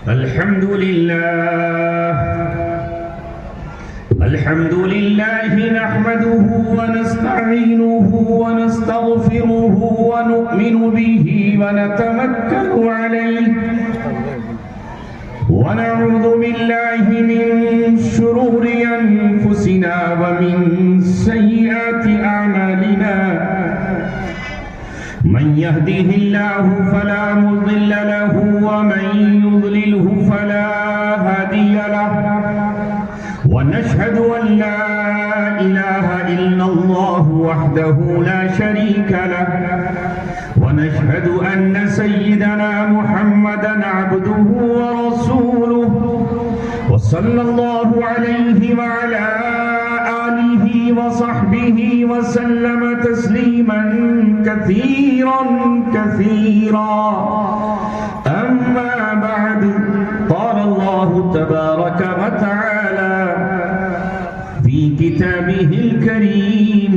الحمد لله نحمده ونستعينه ونستغفره ونؤمن به ونتوكل عليه ونعوذ بالله من شرور أنفسنا ومن سيئات أعمالنا من يهده الله فلا مضل له ومن يضلله فلا هادي له ونشهد أن لا إله إلا الله وحده لا شريك له ونشهد أن سيدنا محمدا عبده ورسوله وصلى الله عليه وعلى آله وصحبه وسلم تسليما كثيرا كثيرا أما بعد قال الله تبارك وتعالى في كتابه الكريم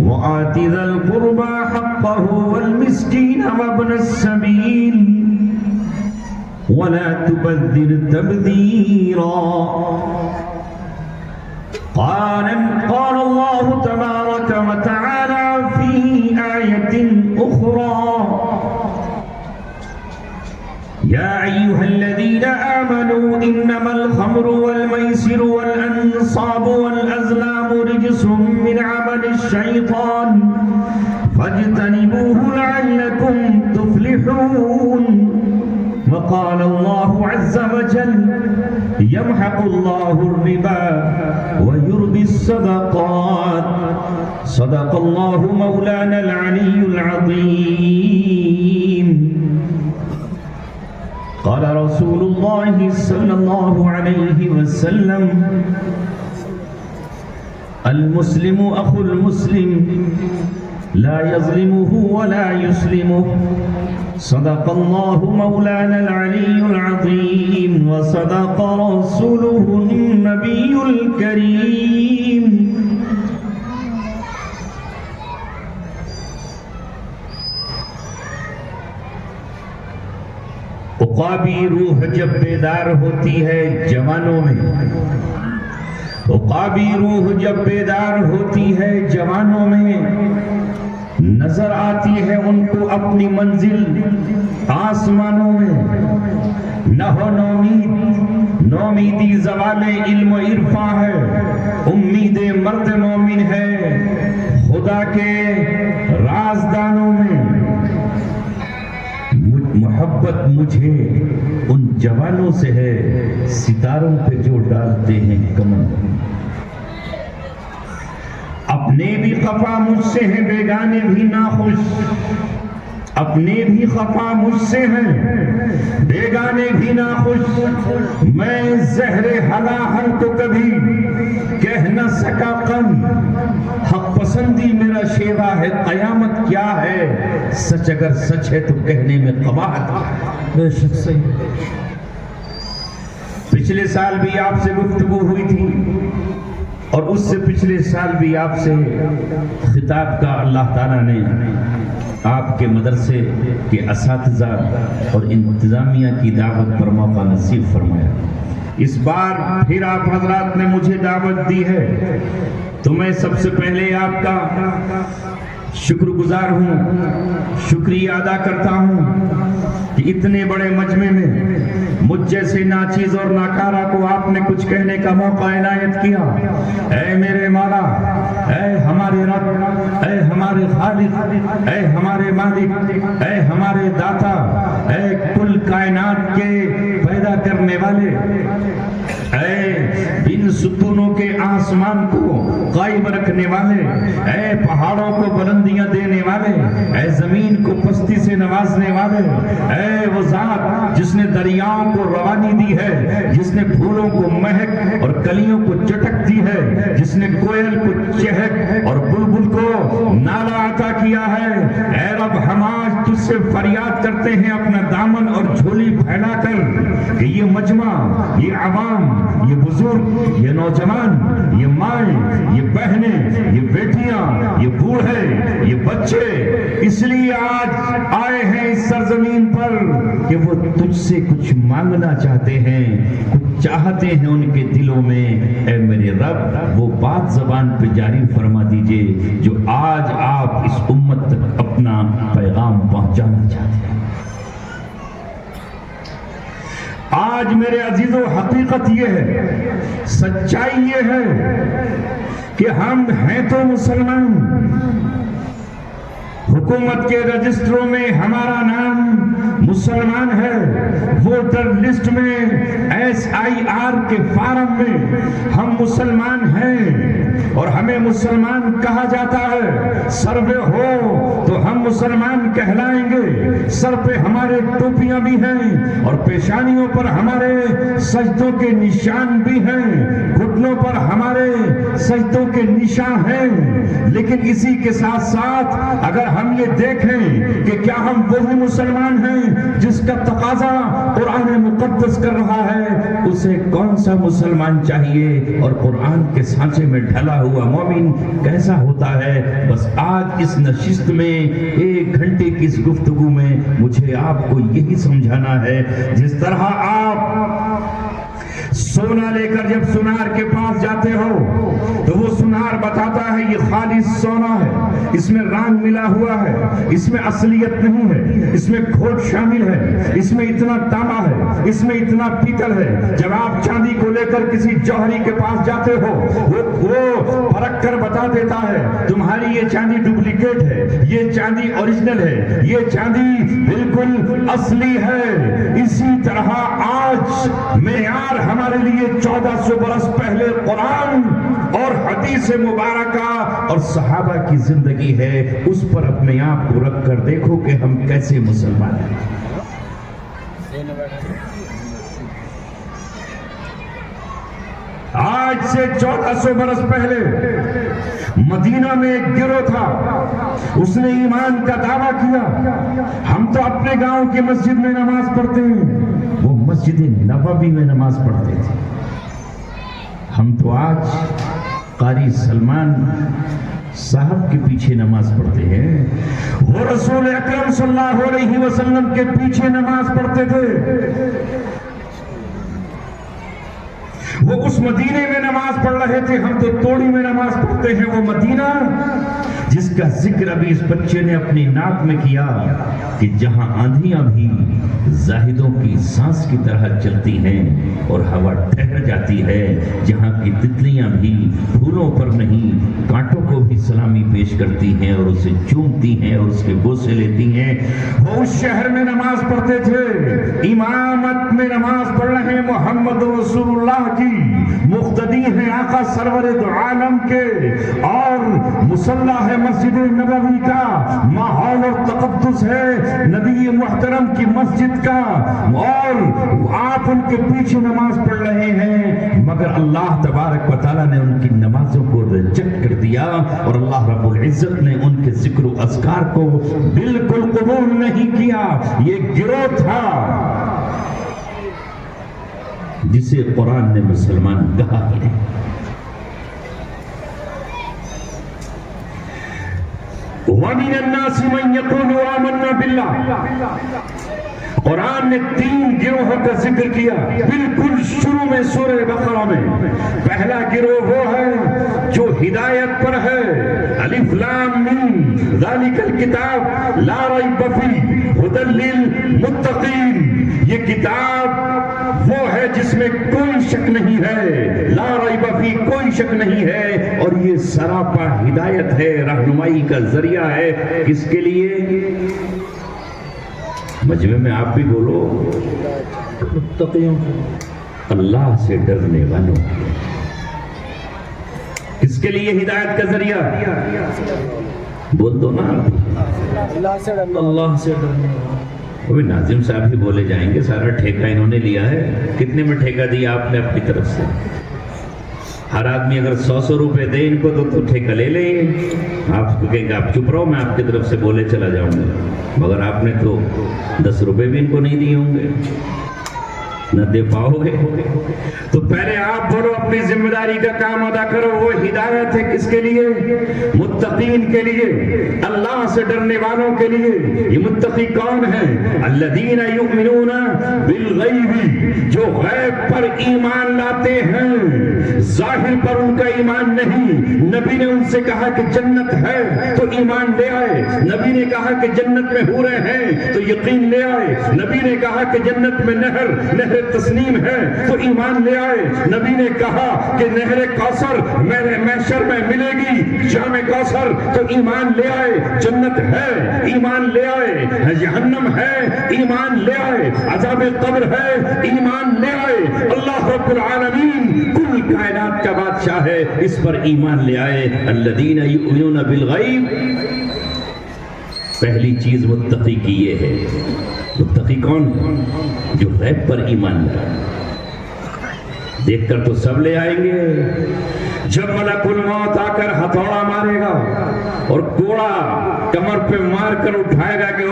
وآت ذا القربى حقه والمسكين وابن السبيل ولا تبذر تبذيرا قال الله تبارك وتعالى في آية أخرى يا أيها الذين آمنوا إنما الخمر والميسر والأنصاب والأزلام رجس من عمل الشيطان فاجتنبوه لعلكم تفلحون وقال الله عز وجل يمحق الله الربا ويربي الصدقات صدق الله مولانا العلي العظيم قال رسول الله صلى الله عليه وسلم المسلم أخو المسلم لا يظلمه ولا يسلمه صدق الله مولانا العلي العظيم وصدق رسوله النبي الكريم عقابی روح جب بیدار ہوتی ہے جوانوں میں عقابی روح جب بیدار ہوتی ہے جوانوں میں نظر آتی ہے ان کو اپنی منزل آسمانوں میں نہ ہو نومیدی زوال علم و عرفاں ہے امید مرد مومن ہے خدا کے رازدانوں میں محبت مجھے ان جوانوں سے ہے ستاروں پہ جو ڈالتے ہیں کمن اپنے بھی خفا مجھ سے ہیں بیگانے بھی ناخوش اپنے بھی خفا مجھ سے ہیں بیگانے بھی ناخوش میں زہر ہلاہل کو کبھی کہہ نہ سکا کم حق پسندی میرا شیوا ہے قیامت کیا ہے سچ اگر سچ ہے تو کہنے میں قباحت بے شک صحیح پچھلے سال بھی آپ سے گفتگو ہوئی تھی اور اس سے پچھلے سال بھی آپ سے خطاب کا اللہ تعالیٰ نے آپ کے مدرسے کے اساتذہ اور انتظامیہ کی دعوت پر موقع نصیب فرمایا اس بار پھر آپ حضرات نے مجھے دعوت دی ہے تو میں سب سے پہلے آپ کا شکر گزار ہوں شکریہ ادا کرتا ہوں کہ اتنے بڑے مجمع میں مجھ جیسے ناچیز اور ناکارہ کو آپ نے کچھ کہنے کا موقع عنایت کیا اے میرے مولا اے ہمارے رب اے ہمارے خالق اے ہمارے مالک اے ہمارے داتا اے کل کائنات کے پیدا کرنے والے اے بن ستونوں کے آسمان کو قائم رکھنے والے اے پہاڑوں کو بلندیاں دینے والے اے زمین کو پستی سے نوازنے والے اے وہ ذات جس نے دریاؤں کو روانی دی ہے جس نے پھولوں کو مہک اور کلیوں کو چٹک دی ہے جس نے کوئل کو چہک اور بلبل کو نالا عطا کیا ہے اے رب ہم آج تجھ سے فریاد کرتے ہیں اپنا دامن اور جھولی پھیلا کر کہ یہ مجمع، یہ عوام، یہ بزرگ، یہ نوجوان، یہ مائیں، یہ بہنیں، یہ بیٹیاں، یہ بوڑھے، یہ بچے اس لیے آج آئے ہیں اس سرزمین پر کہ وہ تجھ سے کچھ مانگنا چاہتے ہیں، کچھ چاہتے ہیں ان کے دلوں میں۔ اے میرے رب، وہ بات زبان پہ جاری فرما دیجئے جو آج آپ اس امت تک اپنا پیغام پہنچانا چاہتے ہیں۔ آج میرے عزیزو حقیقت یہ ہے، سچائی یہ ہے کہ ہم ہیں تو مسلمان، حکومت کے رجسٹروں میں ہمارا نام مسلمان ہے، ووٹر لسٹ میں SIR کے فارم میں ہم مسلمان ہیں اور ہمیں مسلمان کہا جاتا ہے۔ سروے ہو تو ہم مسلمان کہلائیں گے، سر پہ ہمارے ٹوپیاں بھی ہیں اور پیشانیوں پر ہمارے سجدوں کے نشان بھی ہیں، گھٹنوں پر ہمارے سجدوں کے نشان ہیں۔ لیکن اسی کے ساتھ ساتھ اگر ہم یہ دیکھیں کہ کیا ہم وہی مسلمان ہیں جس کا تقاضا قرآن مقدس کر رہا ہے، اسے کون سا مسلمان چاہیے اور قرآن کے سانچے میں ڈھلا ہوا مومن کیسا ہوتا ہے؟ بس آج اس نشست میں 1 گھنٹے کی اس گفتگو میں مجھے آپ کو یہی سمجھانا ہے، جس طرح آپ سونا لے کر جب سونار کے پاس جاتے ہو تو وہ سونار بتاتا ہے یہ خالص سونا ہے، اس میں رنگ ملا ہوا ہے، اس میں اصلیت نہیں ہے، اس میں کھوٹ شامل ہے، اس میں اتنا تانبا ہے، اس میں اتنا پیتل ہے۔ جب آپ چاندی کو لے کر کسی جوہری کے پاس جاتے ہو وہ پرکھ کر بتا دیتا ہے تمہاری یہ چاندی ڈپلیکیٹ ہے، یہ چاندی اوریجنل ہے، یہ چاندی بالکل اصلی ہے۔ اسی طرح آج معیار ہمارے لیے 1400 برس پہلے قرآن اور حدیث مبارکہ اور صحابہ کی زندگی ہے، اس پر اپنے آپ کو رکھ کر دیکھو کہ ہم کیسے مسلمان ہیں۔ آج سے 1400 برس پہلے مدینہ میں ایک گروہ تھا، اس نے ایمان کا دعویٰ کیا، ہم تو اپنے گاؤں کی مسجد میں نماز پڑھتے ہیں، وہ مسجد نبوی میں نماز پڑھتے تھے۔ ہم تو آج قاری سلمان صاحب کے پیچھے نماز پڑھتے ہیں، وہ رسول اکرم صلی اللہ علیہ وسلم کے پیچھے نماز پڑھتے تھے، وہ اس مدینے میں نماز پڑھ رہے تھے، ہم تو توڑی میں نماز پڑھتے ہیں۔ وہ مدینہ جس کا ذکر ابھی اس بچے نے اپنی ناک میں کیا کہ جہاں آندھیاں بھی زاہدوں کی سانس کی طرح چلتی ہیں اور ہوا ٹھہر جاتی ہے، جہاں کی تتلیاں بھی پھولوں پر نہیں کانٹوں کو بھی سلامی پیش کرتی ہیں اور اسے چومتی ہیں اور اس کے بوسے لیتی ہیں، وہ اس شہر میں نماز پڑھتے تھے، امامت میں نماز پڑھ رہے ہیں، محمد رسول اللہ کی مقتدی ہیں، آقا سرور دو عالم کے، اور مصلی ہے مسجد نبوی کا، ماحول اور تقدس ہے نبی محترم کی مسجد کا، اور آپ ان کے پیچھے نماز پڑھ رہے ہیں، مگر اللہ تبارک و تعالیٰ نے ان کی نمازوں کو ریجیکٹ کر دیا اور اللہ رب العزت نے ان کے ذکر و اذکار کو بالکل قبول نہیں کیا۔ یہ گروہ تھا جسے قرآن نے مسلمان کہا ہی نہیں۔ وَمِنَ النَّاسِ مَن يَقُولُ آمَنَّا بِاللَّهِ، قرآن نے 3 گروہوں کا ذکر کیا بالکل شروع میں سورہ بقرہ میں۔ پہلا گروہ وہ ہے جو ہدایت پر ہے، الف لام میم ذالک الکتاب لا ریب فیہ ھدی للمتقین، یہ کتاب وہ ہے جس میں کوئی شک نہیں ہے، لا ریب فیہ کوئی شک نہیں ہے، اور یہ سراپا ہدایت ہے، رہنمائی کا ذریعہ ہے، کس کے لیے؟ مجمع میں آپ بھی بولو، متقیوں، اللہ سے ڈرنے والوں، کس کے لیے ہدایت کا ذریعہ؟ بول دو نا، اللہ سے ڈرنے۔ وہ ناظم صاحب ہی بولے جائیں گے، سارا ٹھیکہ انہوں نے لیا ہے۔ کتنے میں ٹھیکہ دیا آپ نے اپنی طرف سے؟ ہر آدمی اگر 100 روپے دے ان کو تو ٹھیکہ لے لیں گے، آپ کو کہیں گے آپ چپ رہو، میں آپ کی طرف سے بولے چلا جاؤں گا، مگر آپ نے تو 10 روپے بھی ان کو نہیں دیے ہوں گے۔ نہ دے پاؤ گے. تو پہلے آپ بولو اپنی ذمہ داری کا کام ادا کرو. وہ ہدایت ہے کس کے لیے؟ متقین کے لیے, اللہ سے ڈرنے والوں کے لیے. یہ متقی کون ہیں؟ الذین یؤمنون بالغیب, جو غیب پر ایمان لاتے ہیں, ظاہر پر ان کا ایمان نہیں. نبی نے ان سے کہا کہ جنت ہے تو ایمان لے آئے. نبی نے کہا کہ جنت میں حوریں ہیں تو یقین لے آئے. نبی نے کہا کہ جنت میں نہر تسنیم ہے تو ایمان لے آئے. نبی نے کہا کہ نہر کوثر محشر میں ملے گی, جام کوثر, تو ایمان لے آئے. جنت ہے, ایمان لے آئے. جہنم ہے, ایمان لے آئے. عذاب قبر ہے, ایمان لے آئے. اللہ رب العالمین کل کائنات کا بادشاہ ہے, اس پر ایمان لے آئے. الذین یؤمنون بالغیب, پہلی چیز متقی کی یہ ہے. متقی کون؟ جو غیب پر ایمان لائے. دیکھ کر تو سب لے آئیں گے. جب ملک الموت آ کر ہتھوڑا مارے گا اور کوڑا کمر پہ مار کر اٹھائے گا کہ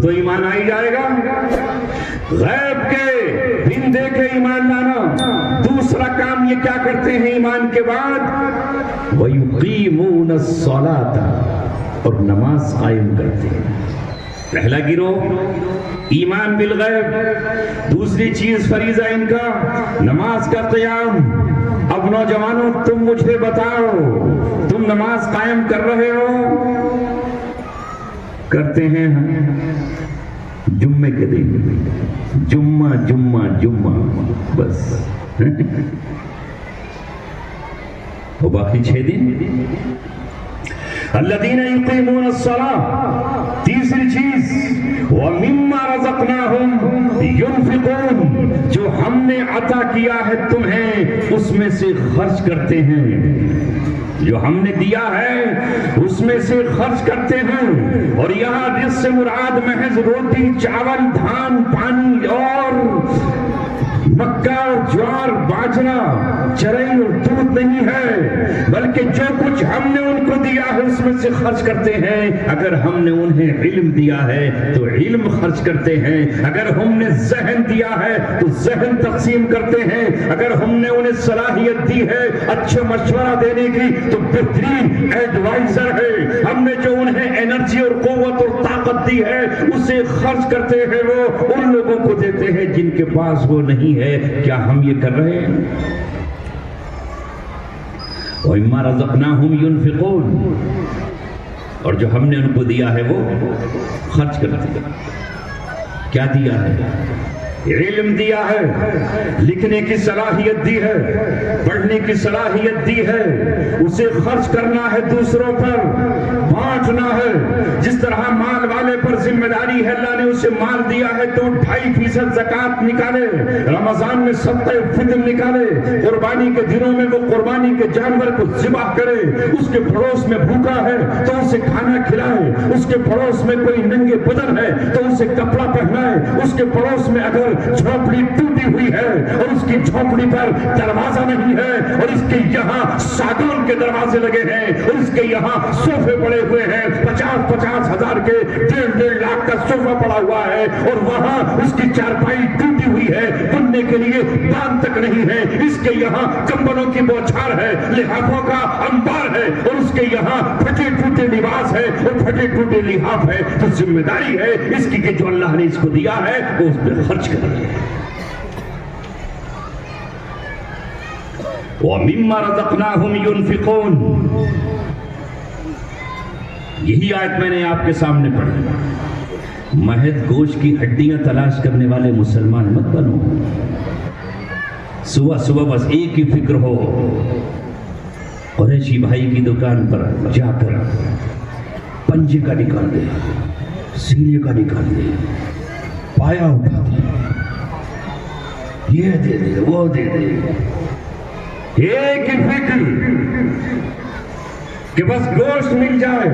تو ایمان آئی جائے گا. غیب کے دن دیکھے ایمان لانا. دوسرا کام یہ کیا کرتے ہیں ایمان کے بعد؟ وَيُقِيمُونَ الصَّلَاةَ, اور نماز قائم کرتے ہیں. پہلا گروہ ایمان بالغیب. دوسری چیز فریضہ ان کا نماز کا قیام. اب نوجوانوں تم مجھے بتاؤ, تم نماز قائم کر رہے ہو؟ کرتے ہیں جمعے کے دن, جمعہ جمعہ جمعہ بس, اور باقی 6 دن. الذین یقیمون الصلاۃ. تیسری چیز وَمِمَّا رَزَقْنَاهُمْ يُنْفِقُونَ, جو ہم نے عطا کیا ہے تمہیں اس میں سے خرچ کرتے ہیں. جو ہم نے دیا ہے اس میں سے خرچ کرتے ہیں. اور یہاں رزق سے مراد محض روٹی, چاول, دھان, پانی اور مکہ اور جوار, باجرا, چرئی اور دودھ نہیں ہے, بلکہ جو کچھ ہم نے ان کو دیا ہے اس میں سے خرچ کرتے ہیں. اگر ہم نے انہیں علم دیا ہے تو علم خرچ کرتے ہیں. اگر ہم نے ذہن دیا ہے تو ذہن تقسیم کرتے ہیں. اگر ہم نے انہیں صلاحیت دی ہے اچھا مشورہ دینے کی تو بہترین ایڈوائزر ہے. ہم نے جو انہیں انرجی اور قوت اور طاقت دی ہے اسے خرچ کرتے ہیں. وہ ان لوگوں کو دیتے ہیں جن کے پاس وہ نہیں ہے. کیا ہم یہ کر رہے ہیں؟ وَإِمَّا رَزَقْنَاهُمْ يُنْفِقُونَ, اور جو ہم نے ان کو دیا ہے وہ خرچ کرتے ہیں. کیا دیا ہے؟ علم دیا ہے, لکھنے کی صلاحیت دی ہے, پڑھنے کی صلاحیت دی ہے, اسے خرچ کرنا ہے, دوسروں پر بانٹنا ہے. جس طرح مال والے پر ذمہ داری ہے, اللہ نے اسے مال دیا ہے تو 2.5% زکوٰۃ نکالے, رمضان میں صدقہ فطر نکالے, قربانی کے دنوں میں وہ قربانی کے جانور کو ذبح کرے. اس کے پڑوس میں بھوکا ہے تو اسے کھانا کھلائے. اس کے پڑوس میں کوئی ننگے بدن ہے تو اسے کپڑا پہنائے. اس کے پڑوس میں اگر جھونپڑی ٹوٹی ہوئی ہے اور اس کی جھونپڑی پر دروازہ نہیں ہے اور اس کے یہاں ساگون کے دروازے لگے ہیں اور اس کے یہاں صوفے پڑے ہوئے ہیں, 50,000 ہزار کے, 1.5 لاکھ کا صوفہ پڑا ہوا ہے, اور وہاں اس کی چارپائی ٹوٹی ہوئی ہے, بننے کے لیے بان تک نہیں ہے. اس کے یہاں کمبلوں کی بوچھار ہے, لحافوں کا انبار ہے, اور اس کے یہاں پھٹے ٹوٹے لباس ہے اور پھٹے ٹوٹے لحاف ہے. تو ذمہ داری ہے اس کی کہ جو اللہ نے اس کو دیا ہے وہ اس پہ خرچ کرے. وَمِمَّا رَزَقْنَاهُمْ يُنْفِقُونَ, یہی آیت میں نے آپ کے سامنے پڑھی. مہد گوشت کی ہڈیاں تلاش کرنے والے مسلمان مت بنو. صبح صبح بس ایک ہی فکر ہو, قریشی بھائی کی دکان پر جا کر پنجے کا نکال دے, سینے کا نکال دے, پایا اٹھا دے, یہ دے دے وہ دے دے. ایک ہی فکر کہ بس گوشت مل جائے.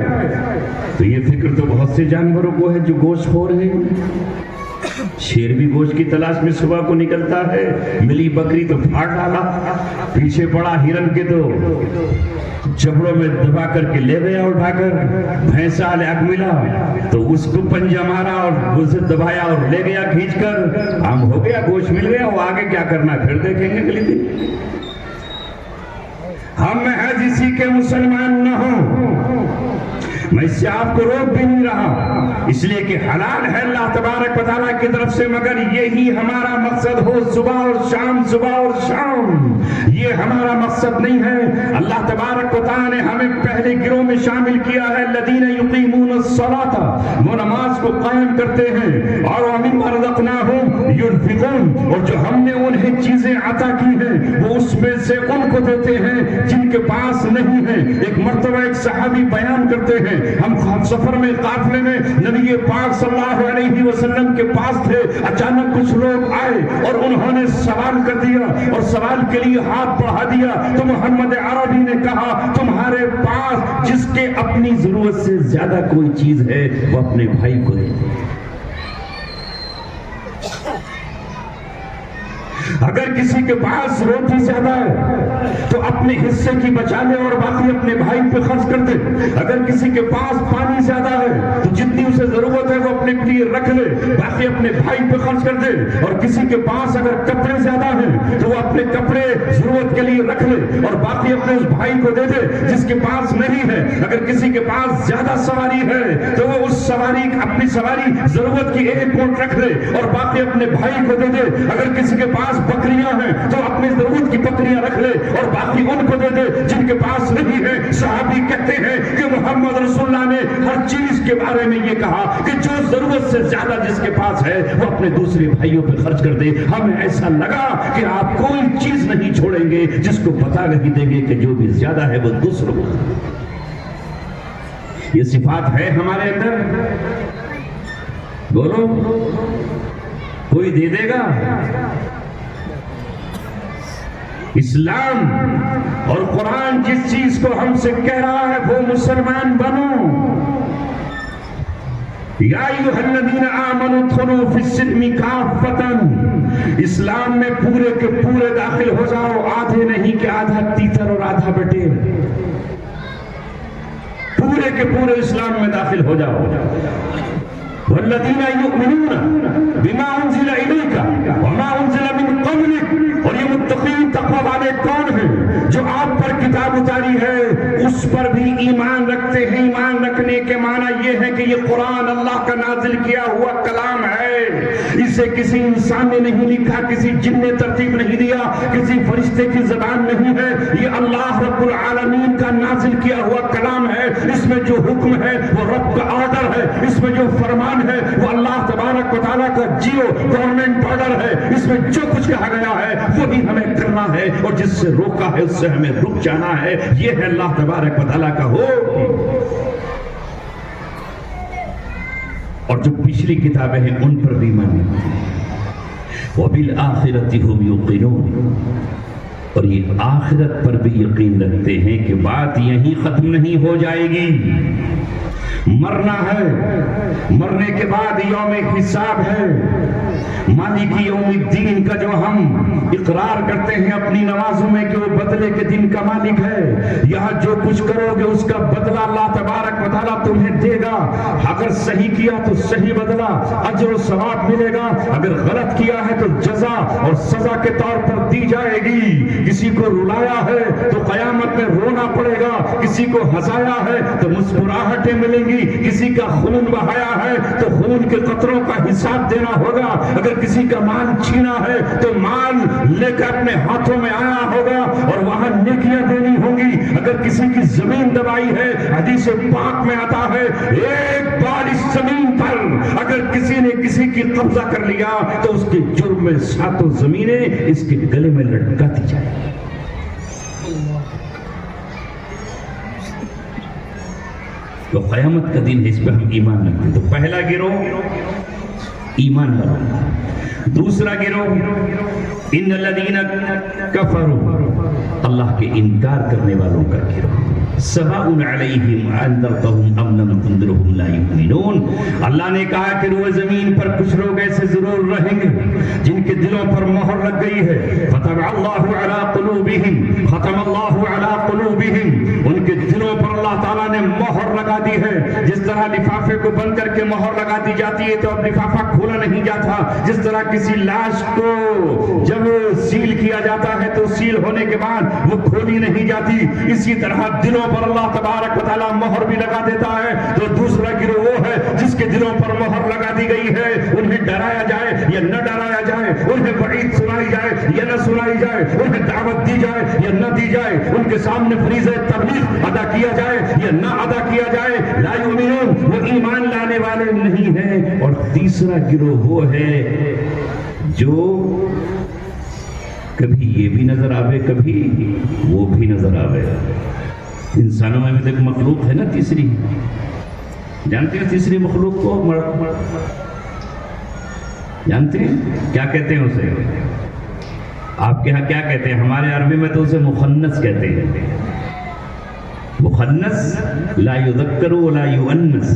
تو یہ فکر تو بہت سے جانوروں کو ہے جو گوشت خور ہیں. شیر بھی گوشت کی تلاش میں صبح کو نکلتا ہے، ملی بکری تو پھاڑ ڈالا، پیچھے پڑا ہرن کے تو جبڑوں میں دبا کر کے لے گیا اٹھا کر، بھینسا لیک ملا تو اس کو پنجہ مارا اور اسے دبایا اور لے گیا کھینچ کر، ہم ہو گیا گوشت مل گیا، وہ آگے کیا کرنا ہے پھر دیکھیں گے اگلی دن۔ ہم محض اسی کے مسلمان نہ ہوں، میں اس سے آپ کو روک بھی نہیں رہا، اس لیے کہ حلال ہے اللہ تبارک و تعالیٰ کی طرف سے، مگر یہی ہمارا مقصد ہو صبح اور شام، صبح اور شام، یہ ہمارا مقصد نہیں ہے۔ اللہ تبارک و تعالیٰ نے ہمیں پہلے گروہ میں شامل کیا ہے، الذین یقیمون الصلاۃ، وہ نماز کو قائم کرتے ہیں، اور ومما رزقناہم ينفقون، اور جو ہم نے انہیں چیزیں عطا کی ہیں وہ اس میں سے ان کو دیتے ہیں جن کے پاس نہیں ہے۔ ایک مرتبہ ایک صحابی بیان کرتے ہیں، ہم سفر میں قافلے میں نبی پاک صلی اللہ علیہ وسلم کے پاس تھے، اچانک کچھ لوگ آئے اور انہوں نے سوال کر دیا اور سوال کے لیے ہاتھ بڑھا دیا، تو محمد عربی نے کہا تمہارے پاس جس کے اپنی ضرورت سے زیادہ کوئی چیز ہے وہ اپنے بھائی کو دے دے۔ اگر کسی کے پاس روٹی زیادہ ہے تو اپنے حصے کی بچا لے اور باقی اپنے بھائی پہ خرچ کر دے۔ اگر کسی کے پاس پانی زیادہ ہے تو جتنی اسے ضرورت ہے وہ اپنے لیے رکھ لے، باقی اپنے بھائی پہ خرچ کر دے۔ اور کسی کے پاس اگر کپڑے زیادہ ہیں تو وہ اپنے کپڑے ضرورت کے لیے رکھ لے اور باقی اپنے اس بھائی کو دے دے جس کے پاس نہیں ہے۔ اگر کسی کے پاس زیادہ سواری ہے تو وہ اس سواری اپنی سواری ضرورت کی ایک اونٹ رکھ لے اور باقی اپنے بھائی کو دے دے۔ اگر کسی کے پاس بکریاں ہیں تو اپنی ضرورت کی بکریاں رکھ لے اور باقی ان کو دے دے جن کے پاس نہیں ہے۔ صحابی کہتے ہیں کہ محمد رسول اللہ نے ہر چیز کے بارے میں یہ کہا کہ جو ضرورت سے زیادہ جس کے پاس ہے وہ اپنے دوسرے بھائیوں پہ خرچ کر دے۔ ہمیں ایسا لگا کہ آپ کوئی چیز نہیں چھوڑیں گے جس کو بتا نہیں دیں گے کہ جو بھی زیادہ ہے وہ دوسروں کو۔ یہ صفات ہے ہمارے اندر، بولو کوئی دے دے گا؟ اسلام اور قرآن جس چیز کو ہم سے کہہ رہا ہے وہ مسلمان بنو۔ یا ایھا الذین آمنوا ادخلوا فی السلم کافۃ، اسلام میں پورے کے پورے داخل ہو جاؤ، آدھے نہیں کہ آدھا تیتر اور آدھا بٹیر، پورے کے پورے اسلام میں داخل ہو جاؤ۔ والذین یؤمنون بما انزل الیک وما انزل من قبلک، اور یہ متقین تقوی والے کون ہیں؟ جو آپ پر کتاب اتاری ہے اس پر بھی ایمان رکھتے ہیں۔ ایمان رکھنے کے معنی یہ ہے کہ یہ قرآن اللہ کا نازل کیا ہوا کلام ہے، اسے کسی انسان نے نہیں لکھا، کسی جن نے ترتیب نہیں دیا، کسی فرشتے کی زبان نہیں ہے، یہ اللہ رب العالمین کا نازل کیا ہوا کلام ہے۔ اس میں جو حکم ہے وہ رب کا آرڈر ہے، اس میں جو فرمان ہے وہ اللہ تبارک و تعالیٰ کا جیو گورنمنٹ آرڈر ہے۔ اس میں جو کچھ کہا گیا ہے وہی ہمیں کرنا ہے، اور جس سے روکا ہے اس سے ہمیں رک جانا ہے۔ یہ ہے اللہ تبارک و تعالیٰ کا حکم۔ اور جو پچھلی کتابیں ہیں ان پر بھی ایمان رکھتے ہیں۔ وَبِالْآخِرَةِ هُمْ يُوقِنُونَ، اور یہ آخرت پر بھی یقین رکھتے ہیں کہ بات یہیں ختم نہیں ہو جائے گی، مرنا ہے، مرنے کے بعد یوم حساب ہے۔ مالک یوم الدین کا جو ہم اقرار کرتے ہیں اپنی نمازوں میں کہ وہ بدلے کے دن کا مالک ہے، یہاں جو کچھ کرو گے اس کا بدلہ اللہ تبارک و تعالیٰ تمہیں دے گا۔ اگر صحیح کیا تو صحیح بدلہ اجر و ثواب ملے گا، اگر غلط کیا ہے تو جزا اور سزا کے طور پر دی جائے گی۔ کسی کو رلایا ہے تو قیامت میں رونا پڑے گا، کسی کو ہنسایا ہے تو مسکراہٹیں ملیں گی، کسی کا خون بہایا ہے تو خون کے قطروں کا حساب دینا ہوگا، اگر کسی کا مال چھینا ہے تو مال لے کر اپنے ہاتھوں میں آیا ہوگا اور وہاں نیکیاں دینی ہوں گی۔ اگر کسی کی زمین دبائی ہے، حدیث پاک میں آتا ہے ایک بار اس زمین پر اگر کسی نے کسی کی قبضہ کر لیا تو اس کے جرم میں 7 زمینیں اس کے گلے میں لٹکا دی جائے۔ تو قیامت کا دن ہے، اس پہ ہم ایمان رکھتے ہیں۔ تو پہلا گروہ ایمان والا، دوسرا گروہ ان الذین کفروا، اللہ کے انکار کرنے والوں کا گروہ، سواء علیہم انذرتہم ام لم تنذرہم لا یؤمنون۔ اللہ نے کہا کہ روئے زمین پر کچھ لوگ ایسے ضرور رہیں گے جن کے دلوں پر مہر لگ گئی ہے، فتح اللہ علی قلوبہم، ختم اللہ علی قلوبہم، ان کے دلوں پر اللہ تعالیٰ نے مہر لگا دی ہے۔ جس طرح لفافے کو بند کر کے مہر لگا دی جاتی ہے تو اب لفافہ کھولا نہیں جاتا، جس طرح کسی لاش کو جب سیل کیا جاتا ہے تو سیل ہونے کے بعد وہ کھولی نہیں جاتی، اسی طرح دلوں پر اللہ تبارک و تعالیٰ مہر بھی لگا دیتا ہے۔ تو دوسرا گروہ وہ ہے جس کے دلوں پر مہر لگا دی گئی ہے، انہیں ڈرایا جائے یا نہ ڈرایا جائے، انہیں وعید سنائی جائے یا نہ سنائی جائے، انہیں دعوت دی جائے یا نہ دی جائے، ان کے سامنے فریضہ تبلیغ ادا کیا جائے یا نہ ادا کیا جائے، لا یؤمنون، وہ ایمان لانے والے نہیں ہیں۔ اور تیسرا گروہ وہ ہے جو کبھی یہ بھی نظر آوے کبھی وہ بھی نظر آوے۔ انسانوں میں بھی ایک مخلوق ہے نا تیسری، جانتے ہیں تیسری مخلوق کو؟ جانتے ہیں کیا کہتے ہیں اسے؟ آپ کے ہاں کیا کہتے ہیں؟ ہمارے عربی میں تو اسے مخنث کہتے ہیں۔ مخنث لا یذکر ولا یؤنث،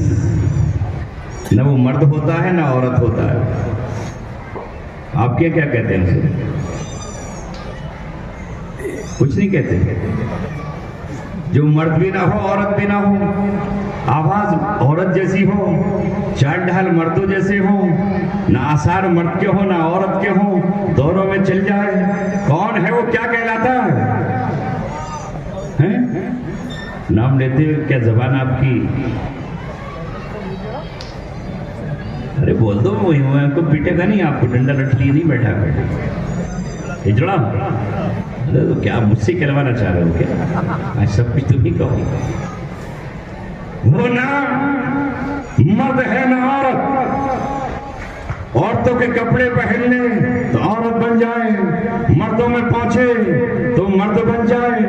نہ وہ مرد ہوتا ہے نہ عورت ہوتا ہے۔ آپ کیا کہتے ہیں اسے؟ کچھ نہیں کہتے، جو مرد بھی نہ ہو عورت بھی نہ ہو، آواز عورت جیسی ہو، چال ڈھال مردوں جیسے ہوں، نہ آثار مرد کے ہوں نہ عورت کے ہوں، دونوں میں چل جائے، کون ہے وہ؟ کیا کہلاتا ہے؟ نام لیتے ہوئے کیا زبان آپ کی؟ ارے بول دو، وہ کو پیٹے گا نہیں، آپ کو ڈنڈا لٹ لیے نہیں بیٹھا بیٹھے ہجڑا۔ تو کیا مجھ سے کہلوانا چاہ رہے ہو کیا؟ سب کچھ تم ہی کہو۔ وہ نہ مرد ہے نہ عورت، عورتوں کے کپڑے پہن لے تو عورت بن جائے، مردوں میں پہنچے تو مرد بن جائے،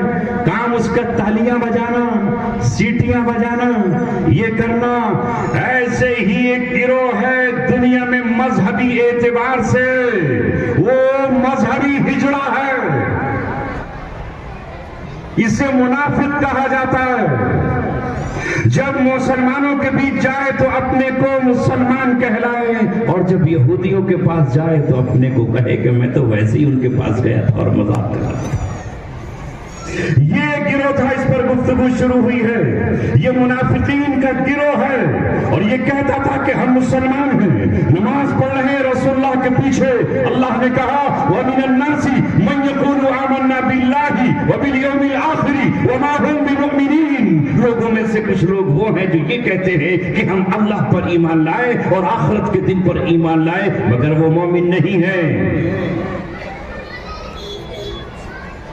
کام اس کا تالیاں بجانا، سیٹیاں بجانا، یہ کرنا۔ ایسے ہی ایک گروہ ہے دنیا میں مذہبی اعتبار سے، وہ مذہبی ہجڑا ہے، اسے منافق کہا جاتا ہے۔ جب مسلمانوں کے بیچ جائے تو اپنے کو مسلمان کہلائے، اور جب یہودیوں کے پاس جائے تو اپنے کو کہے کہ میں تو ویسے ہی ان کے پاس گیا تھا اور مذاق کر رہا تھا۔ یہ گروہ تھا، اس پر گفتگو شروع ہوئی ہے۔ یہ منافقین کا گروہ ہے اور یہ کہتا تھا کہ ہم مسلمان ہیں، نماز پڑھ رہے ہیں رسول اللہ کے پیچھے۔ اللہ نے کہا وَمِنَ النَّاسِ مَن يَقُولُ آمَنَّا بِاللَّهِ وَبِالْيَوْمِ الْآخِرِ وَمَا هُمْ بِمُؤْمِنِينَ۔ لوگوں میں سے کچھ لوگ وہ ہیں جو یہ کہتے ہیں کہ ہم اللہ پر ایمان لائے اور آخرت کے دن پر ایمان لائے، مگر وہ مومن نہیں ہیں۔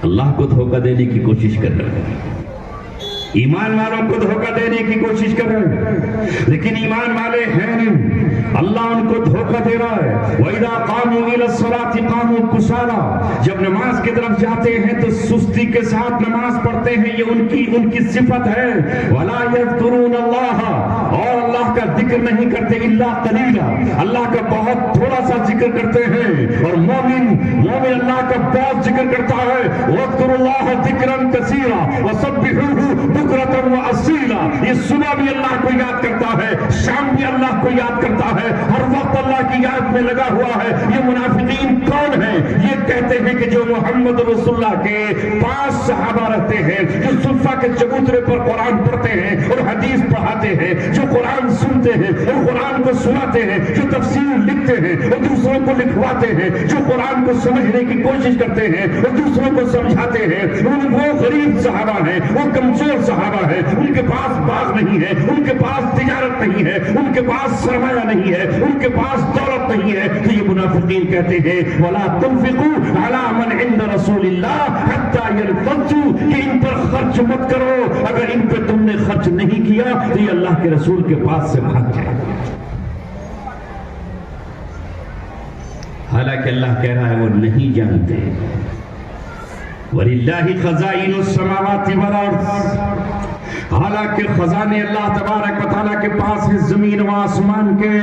اللہ کو دھوکہ دینے کی کوشش کر رہے ہیں، ایمان والوں کو دھوکہ دینے کی کوشش کر رہے ہیں، لیکن ایمان والے ہیں نہیں، اللہ ان کو دھوکہ دے رہا ہے۔ وَإِذَا قَامُوا إِلَى الصَّلَاةِ قَامُوا كُسَالَىٰ، جب نماز کی طرف جاتے ہیں تو سستی کے ساتھ نماز پڑھتے ہیں، یہ ان کی صفت ہے۔ وَلَا يَذْكُرُونَ اللَّهَ، اور اللہ کا ذکر نہیں کرتے، إِلَّا قَلِيلًا، اللہ کا بہت تھوڑا سا ذکر کرتے ہیں۔ اور مومن اللہ کا بہت ذکر کرتا ہے۔ وَاذْكُرُوا اللَّهَ ذِكْرًا كَثِيرًا وَسَبِّحُوهُ بُكْرَةً وَأَصِيلًا، یہ صبح بھی اللہ کو یاد کرتا ہے، شام بھی اللہ کو یاد کرتا ہے، ہر وقت اللہ کی یاد میں لگا ہوا ہے۔ یہ منافقین کون ہیں؟ یہ کہتے ہیں کہ جو محمد رسول اللہ کے پاس صحابہ رہتے ہیں، جو صفہ کے چبوترے پر قرآن پڑھتے ہیں اور حدیث پڑھاتے ہیں، جو قرآن سنتے ہیں اور قرآن کو سناتے ہیں، جو تفسیر لکھتے ہیں اور دوسروں کو لکھواتے ہیں، جو قرآن کو سمجھنے کی کوشش کرتے ہیں اور دوسروں کو سمجھاتے ہیں، وہ غریب صحابہ ہیں، وہ کمزور صحابہ ہیں، ان کے پاس باغ نہیں ہے، ان کے پاس تجارت نہیں ہے، ان کے پاس سرمایہ نہیں ہے، ان کے پاس دولت نہیں ہے۔ تو یہ منافقین کہتے ہیں وَلَا تُنْفِقُوا عَلَىٰ مَنْ عِنْدَ رَسُولِ اللَّهِ حَتَّىٰ يَنفَضُّوا، کہ ان پر خرچ مت کرو، اگر ان پہ تم نے خرچ نہیں کیا تو یہ اللہ کے رسول کے پاس سے بھاگ جائے۔ حالانکہ اللہ کہہ رہا ہے وہ نہیں جانتے۔ وَلِلَّهِ خَزَائِنُ السَّمَاوَاتِ وَالْأَرْضِ، حالانکہ خزانے اللہ تبارک و تعالیٰ کے پاس ہے زمین و آسمان کے۔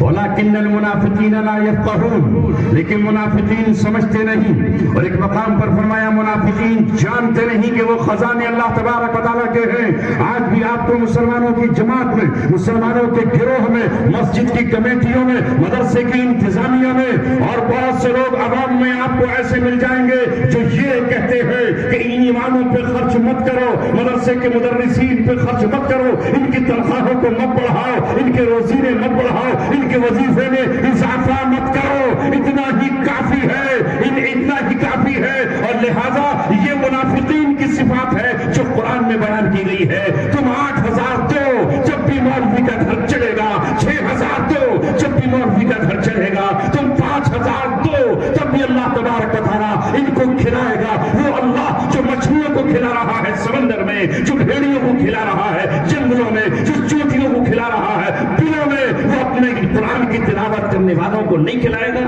ولكن المنافقین لا يفقهون، لیکن منافقین سمجھتے نہیں. اور ایک مقام پر فرمایا منافقین جانتے نہیں کہ وہ خزانے اللہ تبارک و تعالیٰ کے ہیں. آج بھی آپ کو مسلمانوں کی جماعت میں، مسلمانوں کے گروہ میں، مسجد کی کمیٹیوں میں، مدرسے کی انتظامیہ میں اور بہت سے لوگ عوام میں آپ کو ایسے مل جائیں گے جو یہ کہتے ہیں کہ ان ایمانوں پہ خرچ مت کرو، مدرسے کے مدرسین پہ خرچ مت کرو، ان کی تنخواہوں کو مت بڑھاؤ، ان کے روزینے مت بڑھاؤ، ان کے وظیفے میں اضافہ مت کرو، اتنا ہی کافی ہے، اتنا ہی کافی ہے. اور لہذا یہ منافقین کی صفات ہے جو قرآن میں بیان کی گئی ہے. تم 8,000 دو جب بھی مولوی کا گھر چلے گا، 6,000 دو جب بھی مولوی کا گھر چلے گا، تم 5,000 دو تب بھی اللہ تبارک و تعالیٰ ان کو کھلائے گا. وہ اللہ جو مچھلیوں کو کھلا رہا ہے سمندر میں، جو بھیڑیوں کو کھلا رہا ہے جنگلوں میں، جو چوٹیوں کو کھلا رہا ہے بلوں میں، وہ اپنے قرآن کی تلاوت کرنے والوں کو نہیں کھلائے گا؟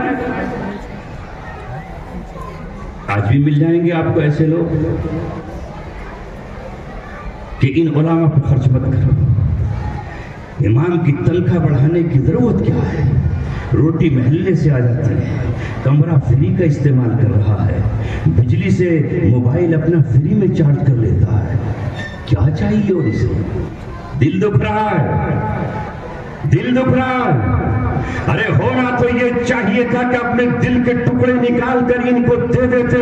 آج بھی مل جائیں گے آپ کو ایسے لوگ کہ ان علماء پر خرچ مت کرو. امام کی تنخواہ بڑھانے کی ضرورت کیا ہے؟ روٹی محلے سے آ جاتی ہے، کمرہ فری کا استعمال کر رہا ہے، بجلی سے موبائل اپنا فری میں چارج کر لیتا ہے. کیا چاہیے اور اسے؟ دل دکھ رہا ہے، دل دکھ رہا ہے. ارے ہونا تو یہ چاہیے تھا کہ اپنے دل کے ٹکڑے نکال کر ان کو دے دیتے.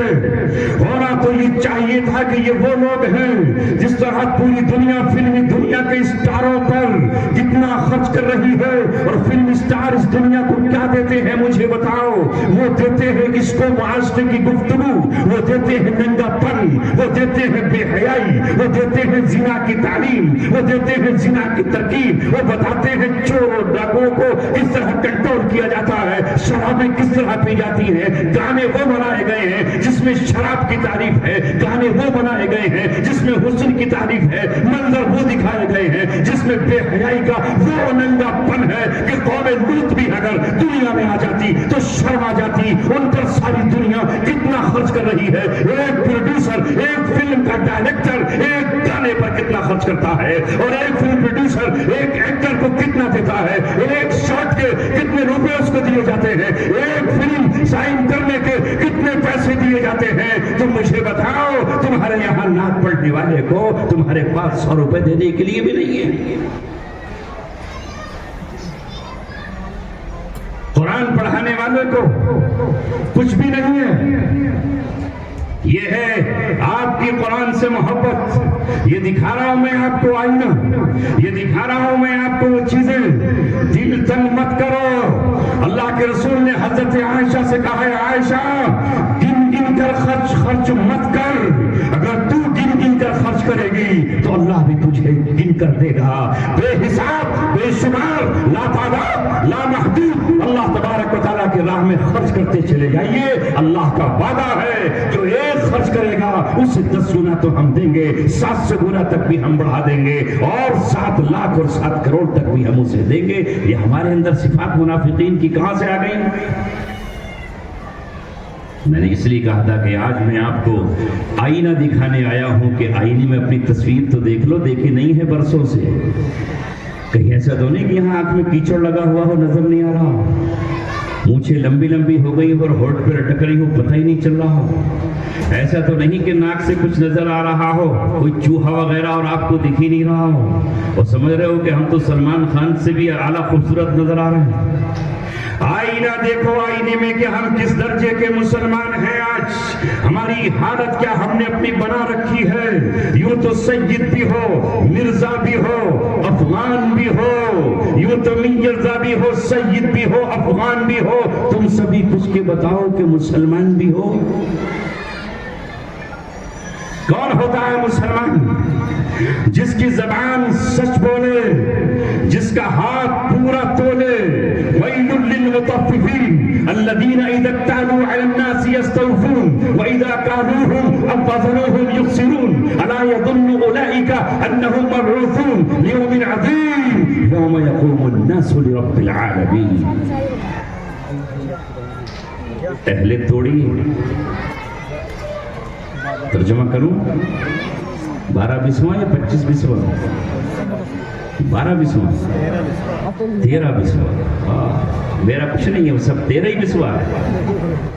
ہونا تو یہ چاہیے تھا کہ یہ وہ لوگ ہیں جس طرح پوری دنیا فلمی دنیا کے اسٹاروں پر کتنا خرچ کر رہی ہے، اور فلم اسٹار اس دنیا کو کیا دیتے ہیں مجھے بتاؤ؟ وہ دیتے ہیں اس کو معاشرے کی گفتگو، وہ دیتے ہیں ننگا پن، وہ دیتے ہیں بے حیائی، وہ دیتے ہیں زنا کی تعلیم، وہ دیتے ہیں زنا کی ترکیب، وہ بتاتے ہیں چور اور ڈاکوؤں کو کس طرح کنٹرول کیا جاتا ہے، شرابیں کس طرح پی جاتی ہیں. گانے وہ بنائے گئے ہیں جس میں شراب کی تعریف ہے، گانے وہ بنائے گئے ہیں جس میں حسن کی تعریف ہے، منظر وہ دکھائے گئے ہیں جس میں بے حیائی کا وہ ننگا پن ہے کہ قوم لوط بھی اگر دنیا میں آ جاتی تو شرم آ جاتی. ان پر ساری دنیا کتنا خرچ کر رہی ہے. ایک پروڈیوسر، ایک فلم کا ڈائریکٹر ایک گانے پر کتنا خرچ کرتا ہے، اور ایک فلم پروڈیوسر ایک ایکٹر کو کتنا دیتا ہے، ایک شاٹ کے کتنے روپے اس کو دیے جاتے ہیں، ایک فلم سائن کرنے کے کتنے پیسے دیے جاتے ہیں. تم مجھے بتاؤ، تمہارے یہاں ناک پلٹنے والے کو تمہارے پاس 100 روپے دینے کے لیے بھی نہیں ہے. قرآن پڑھانے والے کو کچھ بھی نہیں ہے. یہ ہے آپ کی قرآن سے محبت. یہ دکھا رہا ہوں میں آپ کو آئینہ، یہ دکھا رہا ہوں میں آپ کو وہ چیزیں. دل تنگ مت کرو. اللہ کے رسول نے حضرت عائشہ سے کہا ہے، عائشہ گن گن کر خرچ مت کر. اگر تو گن گن کر خرچ کرے گی تو اللہ بھی تجھے گن کر دے گا. بے حساب، بے شمار، لا تعداد، لا محدود اللہ تبارک و تعالیٰ کی راہ میں خرچ کرتے چلے جائیے. اللہ کا وعدہ ہے جو ایک خرچ کرے گا اسے 10 گنا تو ہم دیں گے، 700 گنا تک بھی ہم بڑھا دیں گے، اور 7 لاکھ اور 7 کروڑ تک بھی ہم اسے دیں گے. یہ ہمارے اندر صفات منافقین کی کہاں سے آ گئی؟ میں نے اس لیے کہا تھا کہ آج میں آپ کو آئینہ دکھانے آیا ہوں کہ آئینے میں اپنی تصویر تو دیکھ لو. دیکھی نہیں ہے برسوں سے. کہیں ایسا تو نہیں کہ یہاں آنکھ میں کیچڑ لگا ہوا ہو، نظر نہیں آ رہا، مونچھیں لمبی لمبی ہو گئی اور ہونٹ پہ لٹک رہی ہو، پتہ ہی نہیں چل رہا ہو. ایسا تو نہیں کہ ناک سے کچھ نظر آ رہا ہو، کوئی چوہا وغیرہ اور آپ کو دکھ ہی نہیں رہا ہو، اور سمجھ رہے ہو کہ ہم تو سلمان خان سے بھی اعلیٰ خوبصورت نظر آ رہے ہیں. آئینہ دیکھو، آئینے میں کہ ہم کس درجے کے مسلمان ہیں. آج ہماری حالت کیا ہم نے اپنی بنا رکھی ہے. یوں تو سید بھی ہو، مرزا بھی ہو، افغان بھی ہو، یوں تو مرزا بھی ہو، سید بھی ہو، افغان بھی ہو، تم سبھی کچھ کے بتاؤ کہ مسلمان بھی ہو. کون ہوتا ہے مسلمان؟ جس کی زبان سچ بولے، جس کا ہاتھ پورا تولے. وَيْلٌ لِّلْمُطَفِّفِينَ الَّذِينَ إِذَا اكْتَالُوا عَلَى النَّاسِ يَسْتَوْفُونَ وَإِذَا كَالُوهُمْ أَوْ وَّزَنُوهُمْ يُخْسِرُونَ أَلَا يَظُنُّ أُولَٰئِكَ أَنَّهُم مَّبْعُوثُونَ لِيَوْمٍ عَظِيمٍ يَوْمَ يَقُومُ النَّاسُ لِرَبِّ الْعَالَمِينَ. اہل توڑی ترجمہ کروں 12 بیسواں یا 25 بیسواں؟ 12 بسوا 13 بسوا، میرا کچھ نہیں ہے، وہ سب 13 ہی بسوا ہے،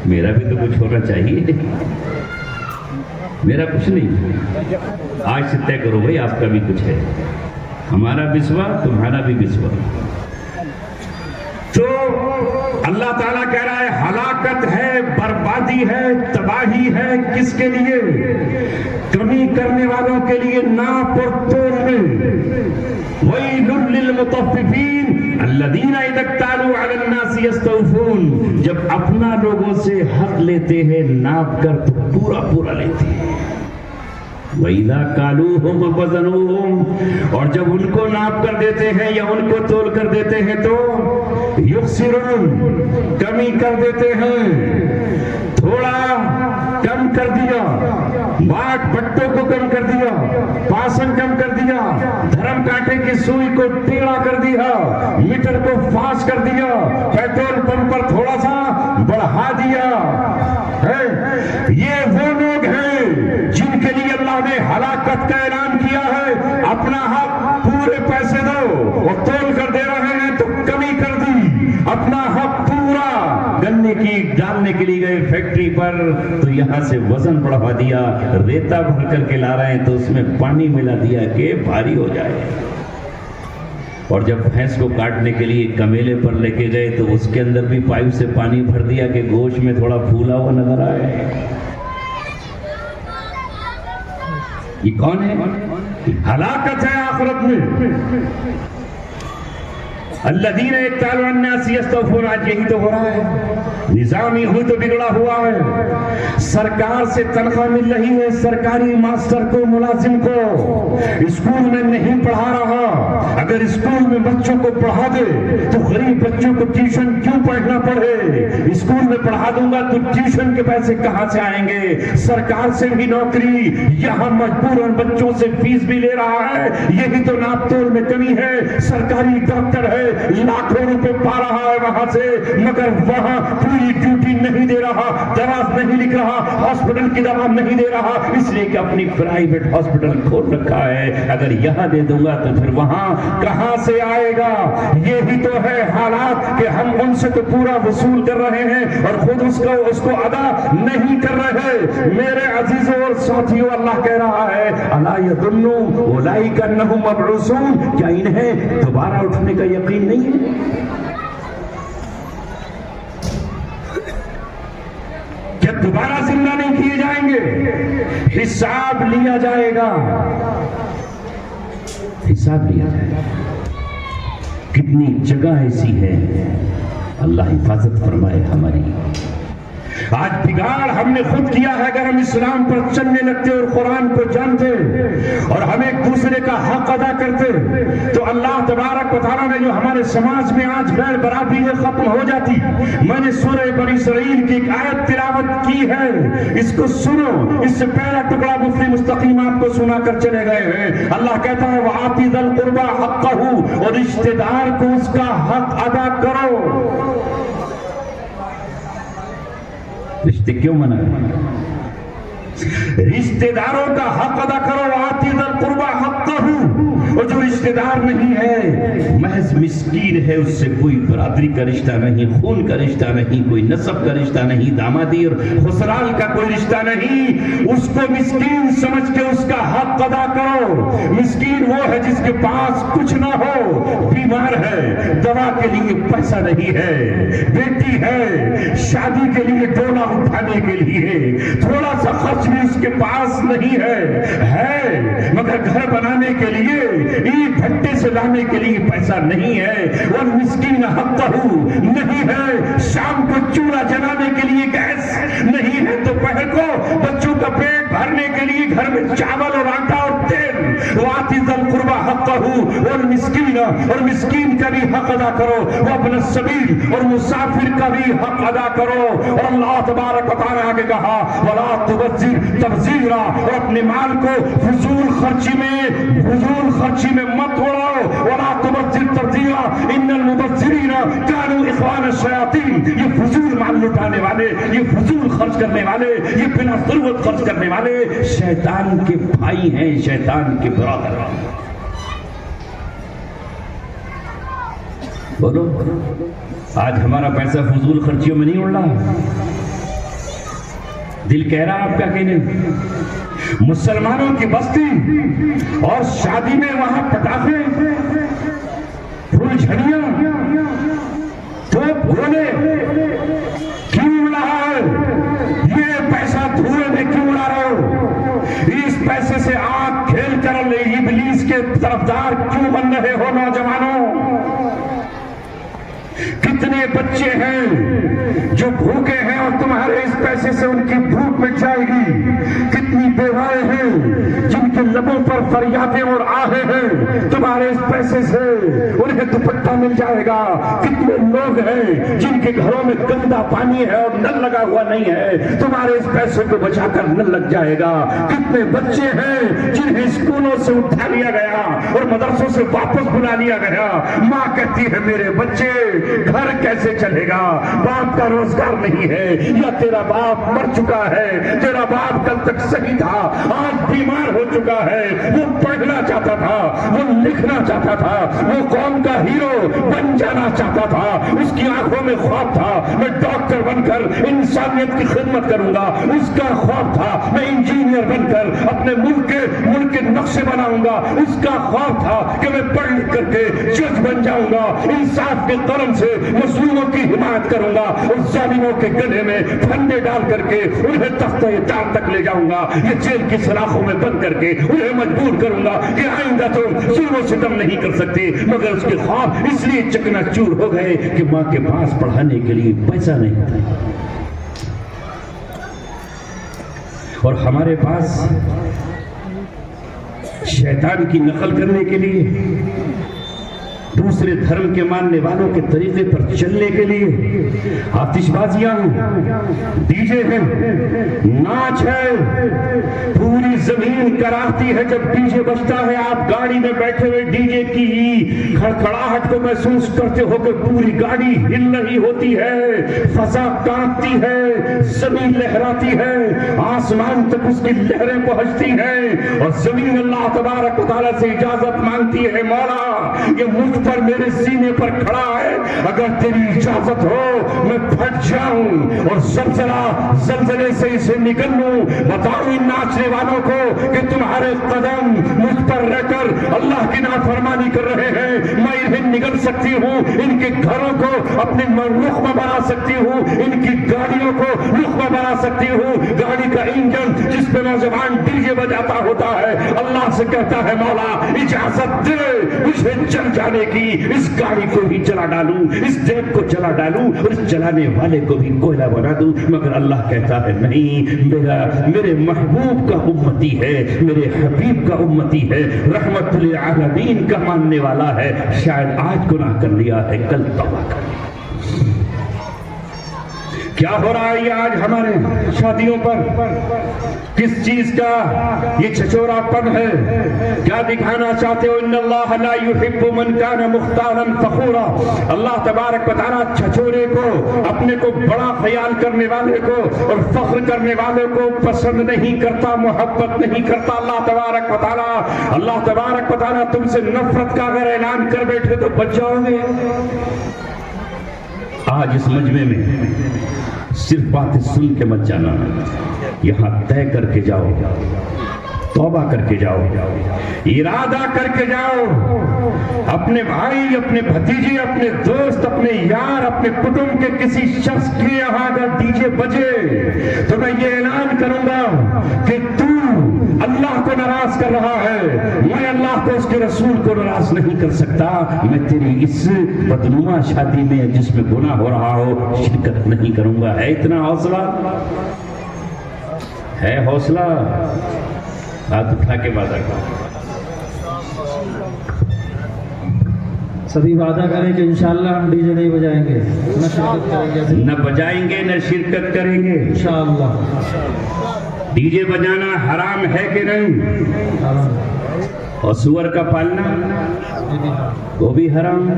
میرا بھی تو کچھ ہونا چاہیے، میرا کچھ نہیں، آج سے طے کرو بھائی آپ کا بھی کچھ ہے، ہمارا بسوا تمہارا بھی بسوا۔ تو اللہ تعالیٰ کہہ رہا ہے ہلاکت ہے، بربادی ہے، تباہی ہے، کس کے لیے؟ کمی کرنے والوں کے لیے، ناپ اور تول میں۔ وَيْلٌ لِّلْمُطَفِّفِينَ الَّذِينَ إِذَا اكْتَالُوا عَلَى النَّاسِ يَسْتَوْفُونَ، جب اپنا لوگوں سے حق لیتے ہیں ناپ کر تو پورا پورا لیتے ہیں۔ وَإِذَا كَالُوهُمْ وَوَزَنُوهُمْ، اور جب ان کو ناپ کر دیتے ہیں یا ان کو تول کر دیتے ہیں تو يُخْسِرُونَ، کمی کر دیتے ہیں، تھوڑا کم کر دیا، باٹ بٹوں کو کم کر دیا، پاسن کم کر دیا، دھرم کانٹے کی سوئی کو ٹیڑھا کر دیا، میٹر کو فاس کر دیا، پیٹرول پمپ پر تھوڑا سا بڑھا دیا۔ یہ وہ لوگ ہیں جن کے لیے اللہ نے ہلاکت کا اعلان کیا ہے۔ اپنا حق پورے پیسے دو اور تول کر دے رہے ہیں تو کمی کر دی، اپنا حق پورا، گنے کی ڈالنے کے لیے گئے فیکٹری پر تو یہاں سے وزن بڑھا دیا، ریتا بھر کر کے لا رہے ہیں تو اس میں پانی ملا دیا کہ بھاری ہو جائے، اور جب بھینس کو کاٹنے کے لیے کمیلے پر لے کے گئے تو اس کے اندر بھی پائپ سے پانی بھر دیا کہ گوشت میں تھوڑا پھولا ہوا نظر آئے۔ یہ کون ہے؟ ہلاکت ہے آخرت میں۔ الذین یکتالون الناس یستوفون، آج یہی تو ہو رہا ہے، نظام یوں تو بگڑا ہوا ہے، سرکار سے تنخواہ مل رہی ہے، سرکاری ماسٹر کو، ملازم کو اسکول میں نہیں پڑھا رہا، اگر اسکول میں بچوں کو پڑھا دے تو غریب بچوں کو ٹیوشن کیوں پڑھنا پڑے؟ اسکول میں پڑھا دوں گا تو ٹیوشن کے پیسے کہاں سے آئیں گے؟ سرکار سے بھی نوکری، یہاں مجبوراً بچوں سے فیس بھی لے رہا ہے، یہی تو ناپ تول میں کمی ہے۔ سرکاری ڈاکٹر ہے، لاکھوں روپے پا رہا ہے وہاں سے، مگر وہاں پوری ڈیوٹی نہیں دے رہا، دوا نہیں لکھ رہا، ہاسپٹل کی دوا نہیں دے رہا، اس لیے کہ اپنی پرائیویٹ ہاسپٹل کھول رکھا ہے، اگر یہاں دے دوں گا تو پھر وہاں کہاں سے آئے گا؟ یہی تو ہے حالات کہ ہم ان سے تو پورا وصول کر رہے ہیں اور خود اس کو ادا نہیں کر رہے۔ میرے عزیزوں اور ساتھیوں، اللہ کہہ رہا ہے الا یظن اولئک انہم مبعوثون، کیا انہیں دوبارہ اٹھنے کا یقین نہیں ہے؟ کیا دوبارہ زندہ نہیں کیے جائیں گے؟ حساب لیا جائے گا، حساب لیا جائے گا۔ کتنی جگہ ایسی ہے، اللہ حفاظت فرمائے ہماری۔ آج بگاڑ ہم نے خود کیا ہے، اگر ہم اسلام پر چلنے لگتے اور قرآن کو جانتے اور ہم ایک دوسرے کا حق ادا کرتے تو اللہ تبارک و تعالیٰ نے جو ہمارے سماج میں آج غیر برابری ہے ختم ہو جاتی۔ میں نے سورہ بنی اسرائیل کی ایک آیت تلاوت کی ہے، اس کو سنو، اس سے پہلا ٹکڑا مفتی مستقیم آپ کو سنا کر چلے گئے ہیں۔ اللہ کہتا ہے وَآتِ ذَا الْقُرْبَى حَقَّهُ، اور رشتہ دار کو اس کا حق ادا کرو۔ رشتے کیوں منع ہے؟ رشتہ داروں کا حق ادا کرو۔ آتی ذا القربى حقہ، اور جو رشتہ دار نہیں ہے محض مسکین ہے، اس سے کوئی برادری کا رشتہ نہیں، خون کا رشتہ نہیں، کوئی نسب کا رشتہ نہیں، دامادی اور خسرال کا کوئی رشتہ نہیں، اس کو مسکین سمجھ کے اس کا حق ادا کرو۔ مسکین وہ ہے جس کے پاس کچھ نہ ہو، بیمار ہے، دوا کے لیے پیسہ نہیں ہے، بیٹی ہے، شادی کے لیے ڈولا اٹھانے کے لیے تھوڑا سا خرچ بھی اس کے پاس نہیں ہے مگر گھر بنانے کے لیے، اینٹ بھٹے سے لانے کے لیے پیسہ نہیں ہے، والمسکین حقہ نہیں ہے، شام کو چولہا جلانے کے لیے گیس نہیں ہے، دوپہر کو بچوں کا پیٹ بھرنے کے لیے گھر میں چاول اور آٹا اور تیل۔ وآتی ذا القربى حقہ والمسکین، اور مسکین کا بھی حق ادا کرو، وابن السبیل، اور مسافر کا بھی حق ادا کرو۔ اور اللہ تبارک و تعالیٰ آگے کہا ولا تبذر تبذیرا، اور اپنے مال کو فضول خرچی میں مت اڑاؤ۔ ولا تبذر تبذیرا ان المبذرین کانوا اخوان الشیاطین، یہ فضول مال لٹانے والے، یہ فضول خرچ کرنے والے، یہ بلا ضرورت خرچ کرنے والے شیطان کے بھائی ہیں، شیطان کے برادر۔ بولو آج ہمارا پیسہ فضول خرچیوں میں نہیں اڑ رہا؟ دل کہہ رہا آپ کا کہ نہیں؟ مسلمانوں کی بستی اور شادی میں وہاں پٹاخے، پھول جھڑیاں، توپ گولے کیوں اڑ رہا ہے؟ یہ پیسہ دھوئے میں کیوں اڑا رہے ہو؟ اس پیسے سے آگ کھیل کر ابلیس کے طرفدار کیوں بن رہے ہو نوجوانوں؟ کتنے بچے ہیں جو بھوکے ہیں اور تمہارے اس پیسے سے ان کی بھوک مٹ جائے گی؟ کتنی بیوائیں ہیں جن کے لبوں پر فریادیں اور آہیں ہیں، تمہارے اس پیسے سے انہیں دوپٹہ مل جائے گا؟ کتنے لوگ ہیں جن کے گھروں میں گندا پانی ہے اور نل لگا ہوا نہیں ہے، تمہارے اس پیسے کو بچا کر نل لگ جائے گا؟ کتنے بچے ہیں جنہیں اسکولوں سے اٹھا لیا گیا اور مدرسوں سے واپس بلا لیا گیا، ماں کہتی ہے میرے بچے گھر کیسے چلے گا؟ باپ کا روزگار نہیں ہے، یا تیرا باپ مر چکا ہے، تیرا باپ کل تک صحیح تھا آج بیمار ہو چکا ہے، وہ پڑھنا چاہتا تھا، وہ لکھنا چاہتا تھا، وہ قوم کا ہیرو بن جانا چاہتا تھا، اس کی آنکھوں میں خواب تھا میں ڈاکٹر بن کر انسانیت کی خدمت کروں گا، اس کا خواب تھا میں انجینئر بن کر اپنے ملک کے نقشے بناؤں گا، اس کا خواب تھا کہ میں پڑھ لکھ کر کے جج بن جاؤں گا، انصاف کے قلم سے مظلوموں کی حمایت کروں گا اور ظالموں کے گلے میں پھندے ڈال کر کے انہیں تختہ دار تک لے جاؤں گا، یہ جیل کی سلاخوں میں بند کر کے انہیں مجبور کروں گا کہ آئندہ تو ظلم و ستم نہیں کر سکتے۔ مگر اس کے خواب اس لیے چکنا چور ہو گئے کہ ماں کے پاس پڑھانے کے لیے پیسہ نہیں تھا، اور ہمارے پاس شیطان کی نقل کرنے کے لیے، دوسرے دھرم کے ماننے والوں کے طریقے پر چلنے کے لیے آتش بازیاں ہیں، ڈی جے ہیں، ناچ ہے، پوری زمین کراہتی ہے جب ڈی جے بجتا ہے۔ آپ گاڑی میں بیٹھے ہوئے ڈی جے کی کھڑکھڑاہٹ کو محسوس کرتے ہو کہ پوری گاڑی ہل رہی ہوتی ہے، فضا کانپتی ہے، زمین لہراتی ہے، آسمان تک اس کی لہریں پہنچتی ہیں، اور زمین اللہ تبارک و تعالیٰ سے اجازت مانگتی ہے، مولا یہ مجھ پر میرے سینے پر کھڑا ہے، اگر تیری اجازت ہو میں پھٹ جاؤں اور زلزلے سے اسے نکل لوں۔ بتاؤ ان ناچنے والوں کو کہ تمہارے قدم مجھ پر رہ کر اللہ کی نافرمانی کر رہے ہیں، میں انہیں نگل سکتی ہوں، ان کے گھروں کو اپنے رخ بنا سکتی ہوں، ان کی گاڑیوں کو رخ بنا سکتی ہوں۔ گاڑی کا انجن جس پہ نوجوان ڈی جے بجاتا ہوتا ہے، اللہ سے کہتا ہے مولا اجازت دے مجھے چل جانے کی، اس گاڑی کو بھی جلا ڈالوں، اس ڈیک کو جلا ڈالوں اور اس جلانے والے کو بھی کوئلہ بنا دوں۔ مگر اللہ کہتا ہے نہیں، میرے محبوب کا امتی ہے، میرے حبیب کا امتی ہے، رحمت للعالمین کا ماننے والا ہے، شاید آج گناہ کر لیا ہے کل توبہ کر لیا۔ کیا ہو رہا ہے یہ آج ہمارے شادیوں پر؟ کس چیز کا یہ چھچورا پن ہے؟ کیا دکھانا چاہتے ہو؟ ان اللہ لا يحب من كان مختالا فخورا، اللہ تبارک و تعالیٰ چھچورے کو، اپنے کو بڑا خیال کرنے والے کو اور فخر کرنے والے کو پسند نہیں کرتا، محبت نہیں کرتا۔ اللہ تبارک و تعالیٰ تم سے نفرت کا اگر اعلان کر بیٹھے تو بچ جاؤ گے۔ آج اس مجمع میں صرف باتیں سن کے مت جانا، یہاں طے کر کے جاؤ، توبہ کر کے جاؤ، ارادہ کر کے جاؤ۔ اپنے بھائی، اپنے بھتیجے، اپنے دوست، اپنے یار، اپنے کٹنب کے کسی شخص کے یہاں اگر ڈی جے بجے تو میں یہ اعلان کروں گا کہ تو اللہ کو ناراض کر رہا ہے، میں اللہ کو اس کے رسول کو ناراض نہیں کر سکتا، میں تیری اس بدنما شادی میں جس میں گناہ ہو رہا ہو شرکت نہیں کروں گا۔ ہے اتنا حوصلہ؟ ہے حوصلہ؟ ہاتھ اٹھا کے وعدہ کرو۔ سبھی وعدہ کریں کہ انشاءاللہ ہم ڈی جے نہیں بجائیں گے، نہ شرکت کریں گے، نہ بجائیں گے نہ شرکت کریں گے انشاءاللہ۔ ڈی جے بجانا حرام ہے کہ نہیں؟ اور سور کا پالنا وہ بھی حرام۔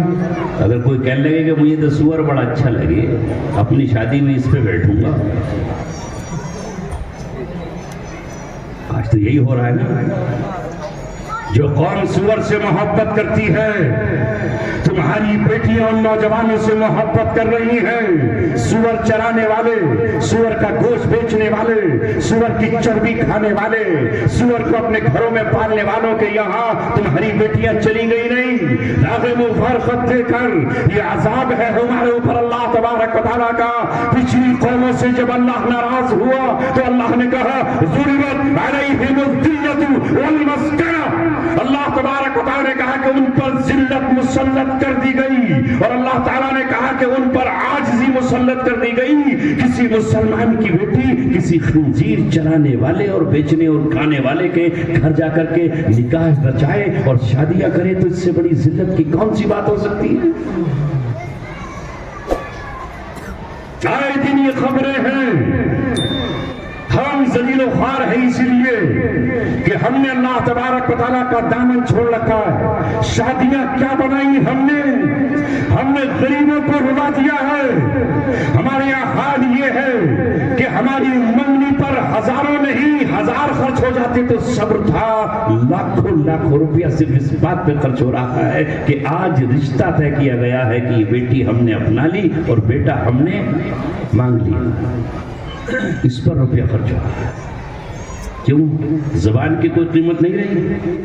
اگر کوئی کہنے لگے کہ مجھے تو سور بڑا اچھا لگے، اپنی شادی میں اس پہ بیٹھوں گا، آج تو یہی ہو رہا ہے نا، جو قوم سور سے محبت کرتی ہے، تمہاری بیٹیاں ان نوجوانوں سے محبت کر رہی ہیں، سور چرانے والے، سور کا گوشت بیچنے والے، سور کی چربی کھانے والے، سور کو اپنے گھروں میں پالنے والوں کے یہاں تمہاری بیٹیاں چلی گئی نہیں۔ راغب و فرخت دے کر یہ عذاب ہے ہمارے اوپر اللہ تبارک و تعالیٰ کا۔ پچھلی قوموں سے جب اللہ ناراض ہوا تو اللہ نے کہا ضربت علیہم الذلۃ والمسکنہ، اللہ تبارک و تعالیٰ نے کہا کہ ان پر ذلت مسلط کر دی گئی، اور اللہ تعالیٰ نے کہا کہ ان پر عاجزی مسلط کر دی گئی۔ کسی مسلمان کی بیٹی کسی خنزیر چرانے والے اور بیچنے اور کھانے والے کے گھر جا کر کے نکاح رچائے اور شادیاں کرے تو اس سے بڑی ذلت کی کون سی بات ہو سکتی ہے؟ آئے دن یہ خبریں ہیں، ہم ذلیل و خوار ہیں اسی لیے کہ ہم نے اللہ تبارک و تعالیٰ کا دامن چھوڑ رکھا ہے۔ شادیاں کیا بنائی ہم نے غریبوں کو رلا دیا ہے۔ ہمارے یہاں حال یہ ہے کہ ہماری منگنی پر ہزاروں نہیں ہزار خرچ ہو جاتے تو صبر تھا، لاکھوں لاکھوں روپیہ صرف اس بات پہ خرچ ہو رہا ہے کہ آج رشتہ طے کیا گیا ہے کہ یہ بیٹی ہم نے اپنا لی اور بیٹا ہم نے مانگ لیا، اس پر روپیہ خرچ ہو رہا ہے۔ کیوں؟ زبان کی کوئی قیمت نہیں رہی،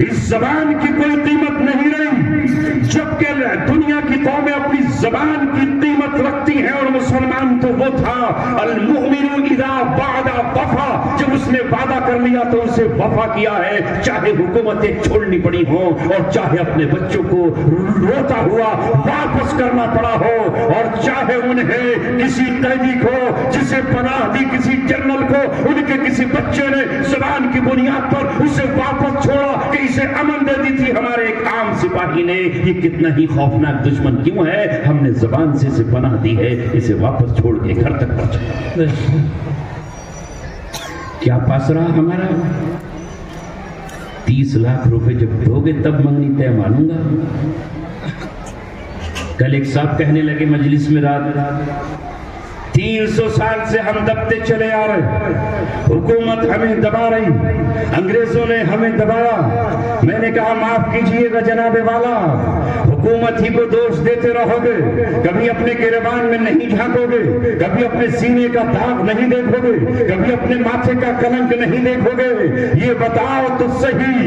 اس زبان کی کوئی قیمت نہیں رہی۔ جبکہ دنیا کی قومیں اپنی زبان کی قیمت رکھتی ہیں اور مسلمان تو وہ تھا المؤمن اذا وعد وفا، جب اس نے وعدہ کر لیا تو اسے وفا کیا ہے، چاہے حکومتیں چھوڑنی پڑی ہوں اور چاہے اپنے بچوں کو روتا ہوا واپس کرنا پڑا ہو، اور چاہے انہیں کسی قیدی کو جسے پناہ دی کسی جنرل کو ان کے کسی بچے نے زبان کی بنیاد پر اسے واپس چھوڑا کہ اسے امن دے دی تھی ہمارے ایک عام سپاہی نے۔ یہ کتنا ہی خوفناک دشمن کیوں ہے؟ ہم نے زبان سے اسے پناہ دی ہے، اسے واپس چھوڑ کے گھر تک پہنچا۔ کیا پاس رہا ہمارا؟ 30 لاکھ روپے جب دو گے تب منگنی طے مانوں گا۔ کل ایک صاحب کہنے لگے مجلس میں رات 300 سال سے ہم دبتے چلے آ رہے، حکومت ہمیں دبا رہی، انگریزوں نے ہمیں دبایا۔ میں نے کہا معاف کیجئے گا جناب والا، حکومت ہی کو دوش دیتے رہو گے، کبھی اپنے گریبان میں نہیں جھانکو گے، کبھی اپنے سینے کا داغ نہیں دیکھو گے، کبھی اپنے ماتھے کا کلنک نہیں دیکھو گے۔ یہ بتاؤ تو صحیح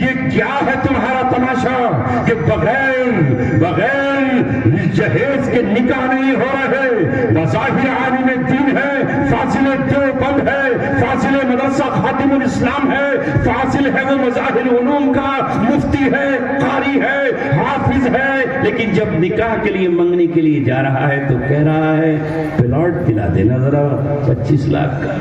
یہ کیا ہے تمہارا تماشا کہ بغیر جہیز کے نکاح نہیں ہو رہے؟ بظاہر عالم دین ہے، فاضل دیوبند ہے، فاضل مدرسہ خاتم الاسلام ہے، فاضل ہے وہ مظاہر علوم کا مفتی ہے، قاری ہے، حافظ ہے، لیکن جب نکاح کے لیے منگنی کے لیے جا رہا ہے تو کہہ رہا ہے پلاٹ دلا دینا ذرا 25 لاکھ کا۔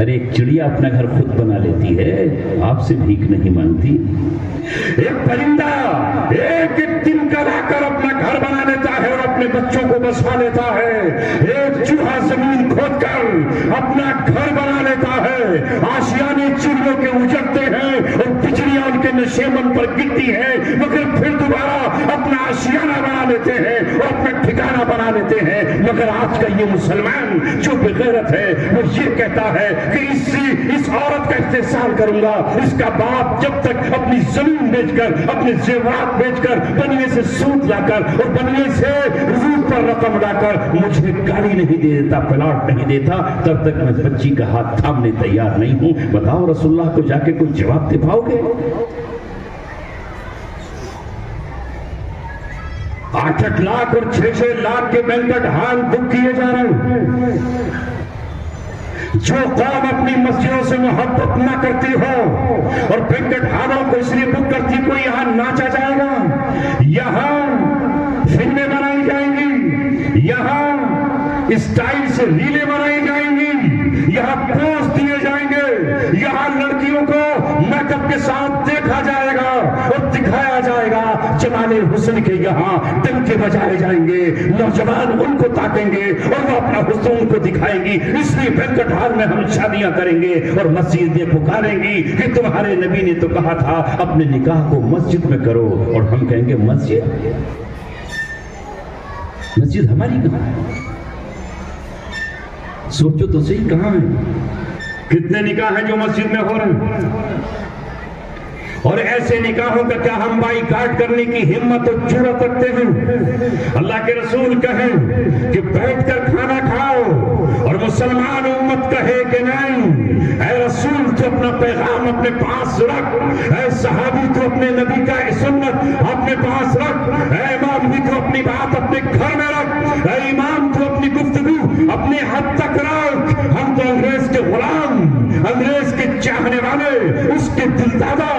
ارے ایک چڑیا اپنا گھر خود بنا لیتی ہے، آپ سے بھیک نہیں مانگتی۔ ایک پرندہ ایک دن کا لا کر اپنا گھر بنا لیتا ہے اور اپنے بچوں کو بسا لیتا ہے۔ ایک چوہا زمین کھود کر اپنا گھر بنا لیتا ہے، آشیانے چڑیوں کے اجڑتے ہیں اور بجلیاں ان کے نشیمن پر گرتی ہیں، مگر پھر دوبارہ اپنا آشیانہ بنا لیتے ہیں اور اپنا ٹھکانہ بنا لیتے ہیں۔ مگر آج کا یہ مسلمان جو بغیرت ہے وہ یہ کہتا ہے کہ اس عورت کا استحصال کروں گا، اس کا باپ جب تک اپنی زمین بیچ کر اپنے زیورات بیچ کر بنیے سے سود لا کر اور بنیے سے روز پر رقم لا کر مجھے گاڑی نہیں دے دیتا، پلاٹ نہیں دیتا، تب تک میں بچی کا ہاتھ تھامنے تیار نہیں ہوں۔ بتاؤ رسول اللہ کو جا کے کوئی جواب دے پاؤ گے؟ 8 لاکھ اور 6 لاکھ کے بینکٹ ہال بک کیے جا رہے ہیں۔ جو قوم اپنی مسجدوں سے محبت نہ کرتی ہو اور بینکٹ ہالوں کو اس لیے بک کرتی، کوئی یہاں ناچا جائے گا، یہاں فلمیں بنائی جائیں گی، یہاں اسٹائل سے ریلیں بنائی جائیں گی، یہاں پوز دیے جائیں گے، یہاں لڑکیوں کو میک اپ کے ساتھ دیکھا جائے گا اور دکھایا جائے گا، جمال حسن کے یہاں ڈنکے بجائے جائیں گے، نوجوان ان کو تاکیں گے اور وہ اپنا حسن ان کو دکھائیں گی۔ اس لیے بینکٹ ہال میں ہم شادیاں کریں گے اور مسجدیں پکاریں گی کہ تمہارے نبی نے تو کہا تھا اپنے نکاح کو مسجد میں کرو، اور ہم کہیں گے مسجد ہماری کہاں ہے؟ سوچو تو صحیح کہاں ہے؟ کتنے نکاح ہیں جو مسجد میں ہو رہے ہیں؟ اور ایسے نکاحوں کا کیا ہم بائی کاٹ کرنے کی ہمت اور جرأت رکھتے ہیں؟ اللہ کے رسول کہیں کہ بیٹھ کر کھانا کھاؤ اور مسلمان امت کہے کہ نہیں، اے رسول تو اپنا پیغام اپنے پاس رکھ، اے صحابی تو اپنے نبی کا سنت اپنے پاس رکھ، اے امام بھی تو اپنی بات اپنے گھر میں رکھ، اے امام تو اپنی گفتگو اپنے حد تک رکھ۔ ہم تو انگریز کے غلام، انگریز کے چاہنے والے، اس کے دل دادا،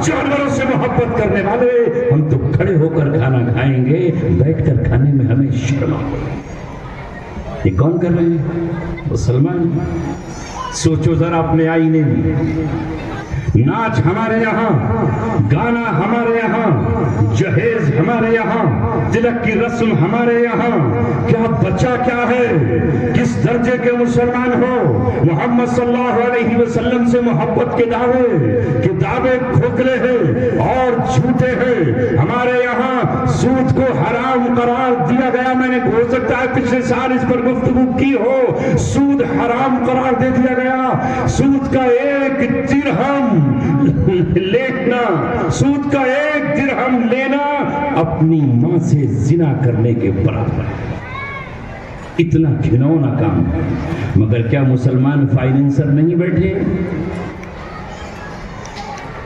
جانوروں سے محبت کرنے والے، ہم تو کھڑے ہو کر کھانا کھائیں گے، بیٹھ کر کھانے میں ہمیں شرم آئے۔ یہ کون کر رہے ہیں؟ مسلمان۔ سوچو ذرا اپنے آئینے میں، ناچ ہمارے یہاں، گانا ہمارے یہاں، جہیز ہمارے یہاں، تلک کی رسم ہمارے یہاں، کیا بچا کیا ہے؟ کس درجے کے مسلمان ہو؟ محمد صلی اللہ علیہ وسلم سے محبت کے دعوے کھوکھلے ہیں اور جھوٹے ہیں۔ ہمارے یہاں سود کو حرام قرار دیا گیا، میں نے ہو سکتا ہے پچھلے سال اس پر گفتگو کی ہو، سود حرام قرار دے دیا گیا۔ سود کا ایک درہم لینا، سود کا ایک درہم لینا اپنی ماں سے زنا کرنے کے برابر ہے۔ اتنا گھنونا کام ہے، مگر کیا مسلمان فائنینسر نہیں بیٹھے؟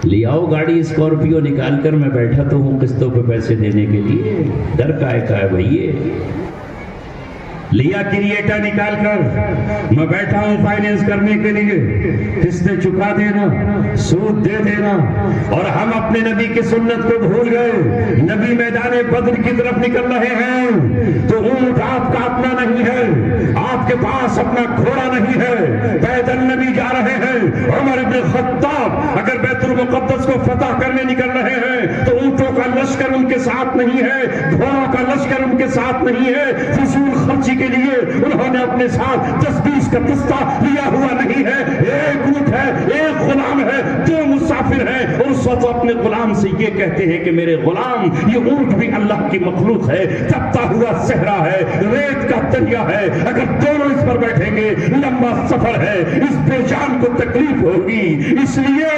لے آؤ گاڑی اسکارپیو نکال کر، میں بیٹھا تو ہوں قسطوں پہ پیسے دینے کے لیے، ڈر کا ہے بھئیے۔ لیا کریٹا نکال کر، میں بیٹھا ہوں فائنینس کرنے کے لیے، قسطیں چکا دینا، سود دے دینا، اور ہم اپنے نبی کی سنت کو بھول گئے۔ نبی میدان بدر کی طرف نکل رہے ہیں تو اونٹ آپ کا اپنا نہیں ہے، آپ کے پاس اپنا گھوڑا نہیں ہے، پیدل نبی جا رہے ہیں۔ عمر بن خطاب اگر بیت المقدس کو فتح کرنے نکل رہے ہیں تو اونٹوں کا لشکر ان کے ساتھ نہیں ہے، گھوڑوں کا لشکر ان کے ساتھ نہیں ہے، فضول خرچی کے لیے انہوں نے اپنے ساتھ 10-20 کا دستہ لیا ہوا نہیں ہے۔ ایک اونٹ ہے، ایک غلام ہے، 2 مسافر ہیں، اور اس وقت اپنے غلام سے یہ کہتے ہیں کہ میرے غلام، یہ اونٹ بھی اللہ کی مخلوق ہے، تپتا ہوا صحرا ہے، ریت کا دریا ہے، اگر دونوں اس پر بیٹھیں گے لمبا سفر ہے، اس بے جان کو تکلیف ہوگی، اس لیے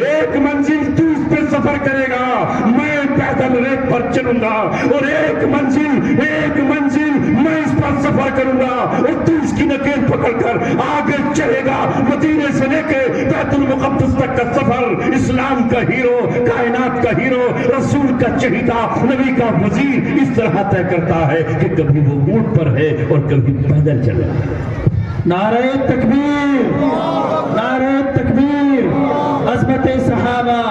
ایک منزل تو اس پہ سفر کرے گا، میں پیدل ریت پر چلوں گا، اور ایک منزل میں اس پر سفر کروں گا، اور تو اس کی نکیل پکڑ کر آگے چلے گا۔ مدینے سے لے کے بیت المقدس تک کا سفر اسلام کا ہیرو، کائنات کا ہیرو، رسول کا چہیتا، نبی کا وزیر اس طرح طے کرتا ہے کہ کبھی وہ اونٹ پر ہے اور کبھی پیدل چل رہا ہے۔ نعرہ تکبیر، نعرہ تکبیر، عظمت صحابہ،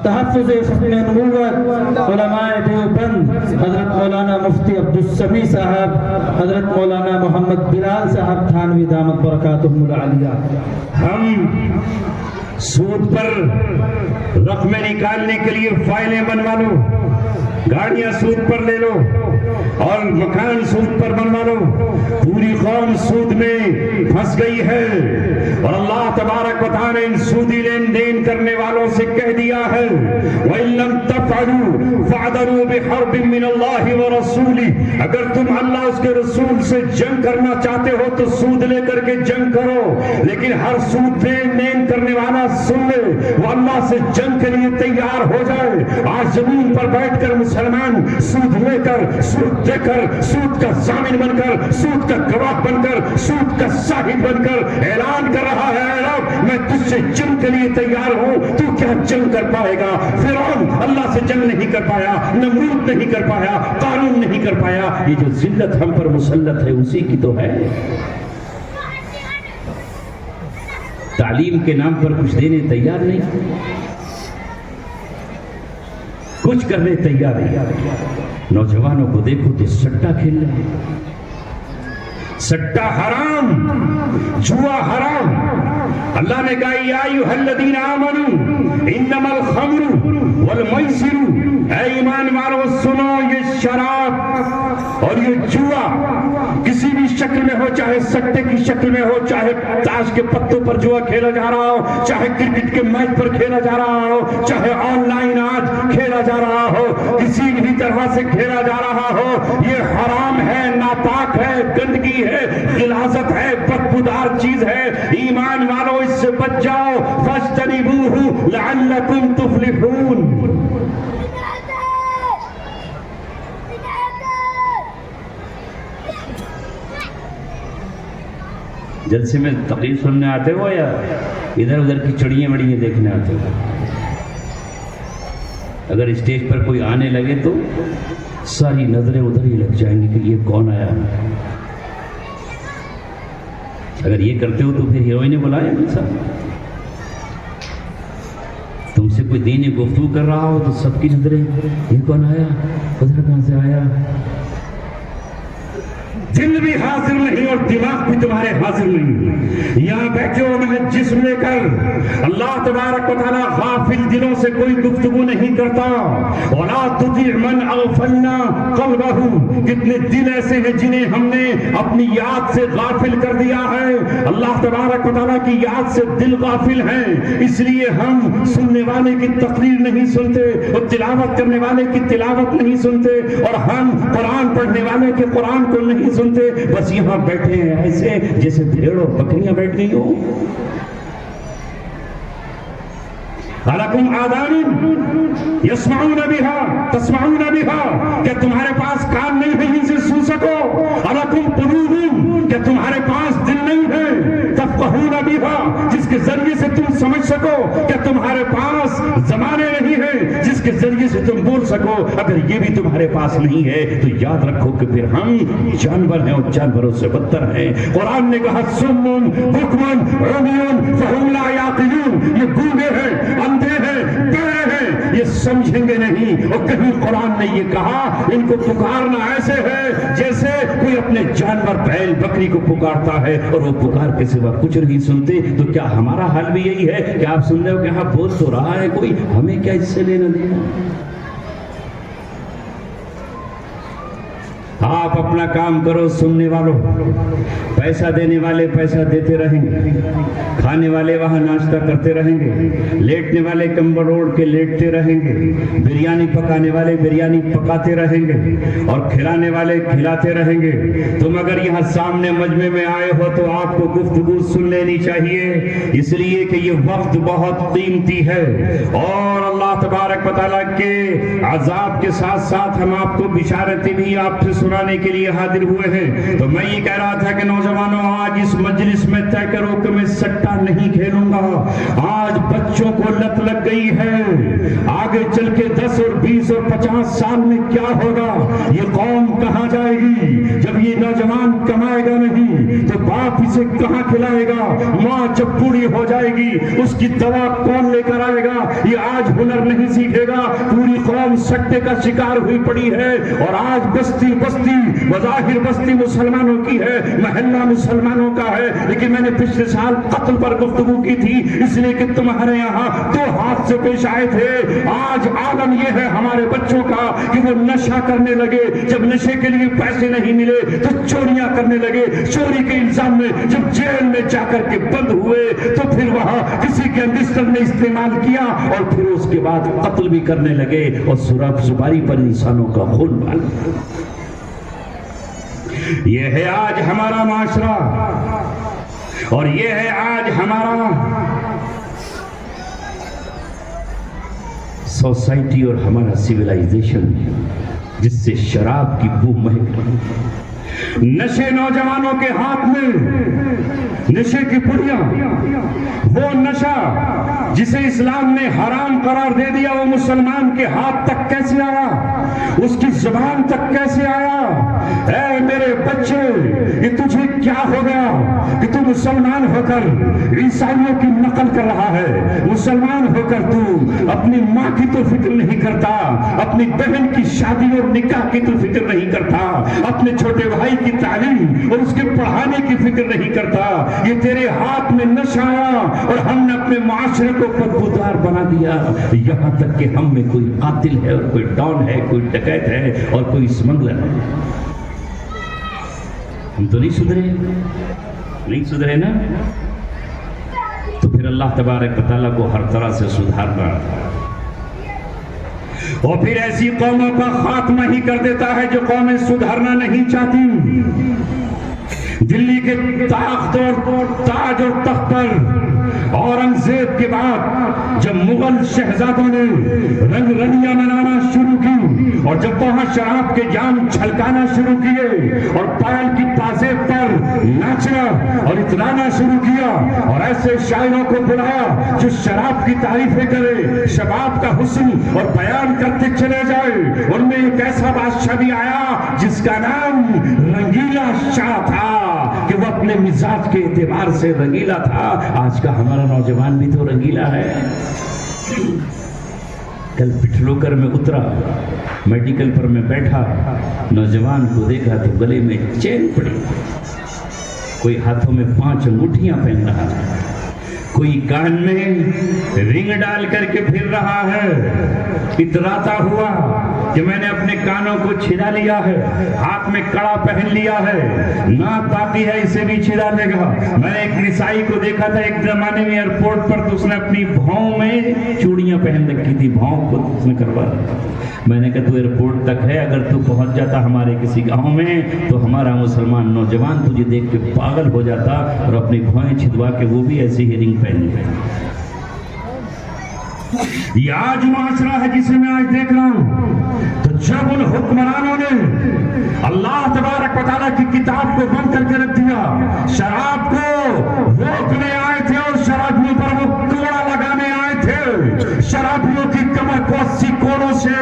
تحفظ ختم نبوت، علماء دیوبند، حضرت مولانا مفتی عبدالسمیع صاحب، حضرت مولانا محمد بلال صاحب تھانوی دامت برکاتہم العالیہ۔ ہم سود پر رقمیں نکالنے کے لیے فائلیں بنوا لو، گاڑیاں سود پر لے لو، اور مکان سود پر بنوا لو، پوری قوم سود میں پھنس گئی ہے، اور اللہ تبارک و تعالی نے ان سودی لین دین کرنے والوں سے کہہ دیا ہے وَإِن لَمْ تَفْعَلُوا فَاعْذَرُوا بِحَرْبٍ مِّنَ اللَّهِ وَرَسُولِهِ، اگر تم اللہ اس کے رسول سے جنگ کرنا چاہتے ہو تو سود لے کر کے جنگ کرو، لیکن ہر سود لین دین کرنے والا سن لے وہ اللہ سے جنگ کے لیے تیار ہو جائے۔ آج زمین پر بیٹھ کر مسلمان سود لے کر، سود دے کر، سود کا ضامن بن کر، سود کا گواہ بن کر، سود کا شاہد بن کر اعلان کر رہا ہے اے رب میں تجھ سے جنگ کے لیے تیار ہوں، تو کیا جنگ کر پائے گا؟ فرعون اللہ سے جنگ نہیں کر پایا، نمرود نہیں کر پایا، قارون نہیں کر پایا۔ یہ جو ذلت ہم پر مسلط ہے اسی کی تو ہے۔ تعلیم کے نام پر کچھ دینے تیار نہیں، کچھ کرنے تیار نہیں۔ نوجوانوں کو دیکھو تو سٹا کھیل رہے ہیں، سٹا حرام، جوا حرام۔ اللہ نے کہا یا ایھا الذین آمنوا انما الخمر والمیسر، اے ایمان والو سنو، یہ شراب اور یہ جوا کسی بھی شکل میں ہو، چاہے سٹے کی شکل میں ہو، چاہے تاش کے پتوں پر جوا کھیلا جا رہا ہو، چاہے کرکٹ کے میچ پر کھیلا جا رہا ہو، چاہے آن لائن آج کھیلا جا رہا ہو، کسی بھی طرح سے کھیلا جا رہا ہو، یہ حرام ہے، ناپاک ہے، گندگی ہے، غلاظت ہے، بدبو بدبودار چیز ہے. ایمان والو اس سے بچ جاؤ. فاجتنبوہ لعلکم تفلحون. جلسے میں تقریر سننے آتے ہو یا ادھر ادھر کی چڑیاں وڑیاں دیکھنے آتے ہو؟ اگر اسٹیج پر کوئی آنے لگے تو ساری نظریں ادھر ہی لگ جائیں گی کہ یہ کون آیا. اگر یہ کرتے ہو تو پھر ہیروئن نے بلایا نہیں صاحب. تم سے کوئی دین گفتگو کر رہا ہو تو سب کی نظریں یہ کون آیا, ادھر کہاں سے آیا. دل بھی حاضر نہیں اور دماغ بھی تمہارے حاضر نہیں. یہاں بیٹھے ہو میں جسم لے کر. اللہ تبارک و تعالیٰ غافل دلوں سے کوئی گفتگو نہیں کرتا. وَلَا تُطِعْ مَنْ أَغْفَلْنَا قَلْبَهُ. کتنے دل ایسے ہیں جنہیں ہم نے اپنی یاد سے غافل کر دیا ہے. اللہ تبارک و تعالیٰ کی یاد سے دل غافل ہیں, اس لیے ہم سننے والے کی تقریر نہیں سنتے اور تلاوت کرنے والے کی تلاوت نہیں سنتے, اور ہم قرآن پڑھنے والے کے قرآن کو نہیں سنتے. بس یہاں بیٹھے ہیں ایسے جیسے بھیڑ اور بکریاں بیٹھ گئی ہو. لَكُمْ آذَانٌ يَسْمَعُونَ بِهَا تَسْمَعُونَ بِهَا. کہ تمہارے پاس کان نہیں ہے ان سے سن سکو. لَكُمْ قُلُوبٌ. کہ تمہارے پاس دل نہیں ہے تفقهون بِهَا جس کے ذریعے سے تم سمجھ سکو. کہ تمہارے پاس زبانیں نہیں ہیں جس کے ذریعے سے تم بول سکو. اگر یہ بھی تمہارے پاس نہیں ہے تو یاد رکھو کہ پھر ہم جانور ہیں اور جانوروں سے بدتر ہیں. قرآن نے کہا سم بکم عمی فهم لا یعقلون. یہ گونگے ہیں, اندھے ہیں, بہرے ہیں, یہ سمجھیں گے نہیں. اور کہیں قرآن نے یہ کہا ان کو پکارنا ایسے ہے جیسے کوئی اپنے جانور بیل بکری کو پکارتا ہے اور وہ پکار کے سوا کچھ نہیں سنتے. تو کیا ہمارا حال بھی یہی ہے کہ آپ سن رہے ہو کہ ہاں بول تو رہا ہے کوئی, ہمیں کیا اس سے لینا دینا. آپ اپنا کام کرو. سننے والوں, پیسہ دینے والے پیسہ دیتے رہیں گے, کھانے والے وہاں ناشتہ کرتے رہیں گے, لیٹنے والے کمبل اوڑھ کے لیٹتے رہیں گے, بریانی پکانے والے بریانی پکاتے رہیں گے, اور کھلانے والے کھلاتے رہیں گے. تم اگر یہاں سامنے مجمع میں آئے ہو تو آپ کو گفتگو سن لینی چاہیے, اس لیے کہ یہ وقت بہت قیمتی ہے, اور اللہ تبارک و تعالیٰ کے عذاب کے ساتھ ساتھ ہم آپ کو بشارتیں بھی آپ سے سنانے کے لیے حاضر ہوئے ہیں. تو میں یہ کہہ رہا تھا کہ نوجوانوں, آج اس مجلس میں طے کرو کہ میں سٹا نہیں کھیلوں گا. آج بچوں کو لت لگ گئی ہے, آگے چل کے 10 اور 20 اور 50 سال میں کیا ہوگا, یہ قوم کہاں جائے گی. جب یہ نوجوان کمائے گا نہیں تو باپ اسے کہاں کھلائے گا. ماں جب بوڑھی ہو جائے گی اس کی دوا کون لے کر آئے گا. یہ آج ہنر نہیں سیکھے گا. پوری قوم سٹے کا شکار ہوئی پڑی ہے, اور آج بستی بستی بظاہر بستی مسلمانوں کی ہے, محلہ مسلمانوں کا ہے, لیکن میں نے پچھلے سال قتل پر گفتگو کی تھی اس لیے کہ تمہارے یہاں 2 ہاتھ سے پیش آئے تھے. آج عالم یہ ہے ہمارے بچوں کا کہ وہ نشہ کرنے لگے, جب نشے کے لیے پیسے نہیں ملے تو چوریاں کرنے لگے, چوری کے الزام میں جب جیل میں جا کر کے بند ہوئے تو پھر وہاں کسی گینگسٹر نے استعمال کیا, اور پھر اس کے بعد قتل بھی کرنے لگے اور سراب زباری پر انسانوں کا خون ڈالا. یہ ہے آج ہمارا معاشرہ, اور یہ ہے آج ہمارا سوسائٹی اور ہمارا سیولائزیشن, جس سے شراب کی بو مہک. نشے نوجوانوں کے ہاتھ میں, نشے کی پڑیاں, وہ نشہ جسے اسلام نے حرام قرار دے دیا وہ مسلمان کے ہاتھ تک کیسے آیا, اس کی زبان تک کیسے آیا. اے میرے بچے, یہ تجھے کیا ہو گیا کہ تو مسلمان ہو کر عیسائیوں کی نقل کر رہا ہے. مسلمان ہو کر تو اپنی ماں کی تو فکر نہیں کرتا, اپنی بہن کی شادی اور نکاح کی تو فکر نہیں کرتا, اپنے چھوٹے بھائی کی تعلیم اور اس کے پڑھانے کی فکر نہیں کرتا. یہ تیرے ہاتھ میں نشہ آیا اور ہم نے اپنے معاشرے کو بدبودار بنا دیا, یہاں تک کہ ہم میں کوئی قاتل ہے اور کوئی ڈان ہے, کوئی ڈکیت ہے اور کوئی اسمگلر ہے. ہم تو نہیں سدھرے نا. تو پھر اللہ تبارک و تعالیٰ کو ہر طرح سے سدھارنا, اور پھر ایسی قوموں کا خاتمہ ہی کر دیتا ہے جو قومیں سدھرنا نہیں چاہتی. دلی کے تاخت اور تاج اور تخت پر اورنگزیب کے بعد جب مغل شہزادوں نے رنگ رنگیاں منانا شروع کی اور جب وہاں شراب کے جام چھلکانا شروع کیے اور پائل کی پازیب پر ناچنا اور اترانا شروع کیا اور ایسے شاعروں کو بلایا جو شراب کی تعریفیں کرے، شباب کا حسن اور بیان کرتے چلے جائے، ان میں ایک ایسا بادشاہ بھی آیا جس کا نام رنگیلا شاہ تھا کہ وہ اپنے مزاج کے اعتبار سے رنگیلا تھا۔ آج کا ہمارا نوجوان بھی تو رنگیلا ہے۔ کل پٹھلوکر میں اترا، میڈیکل پر میں بیٹھا، نوجوان کو دیکھا تو گلے میں چین پڑی، کوئی ہاتھوں میں 5 انگوٹھیاں پہن رہا ہے، کوئی کان میں رنگ ڈال کر کے پھر رہا ہے، اتراتا ہوا کہ میں نے اپنے کانوں کو چھڑا لیا ہے، ہاتھ میں کڑا پہن لیا ہے، ناک باقی ہے اسے بھی چھڑا لے گا۔ میں نے ایک عیسائی کو دیکھا تھا ایک زمانے میں ایئرپورٹ پر، تو اس نے اپنی بھاؤں میں چوڑیاں پہن رکھی تھی، بھاؤں کو اس نے کروا رکھا۔ میں نے کہا تو ایئرپورٹ تک ہے، اگر تو پہنچ جاتا ہمارے کسی گاؤں میں تو ہمارا مسلمان نوجوان تجھے دیکھ کے پاگل ہو جاتا اور اپنی بھائیں چھدوا کے وہ بھی ایسی ہی رنگ پہن لیتا۔ یہ آج معاشرہ ہے جسے میں آج دیکھ رہا ہوں۔ تو جب ان حکمرانوں نے اللہ تبارک و تعالیٰ کی کتاب کو بند کر کے رکھ دیا، شراب کو روکنے آئے تھے اور شرابیوں پر وہ کوڑا لگانے آئے تھے، شرابیوں کی کمر کو 80 کوڑوں سے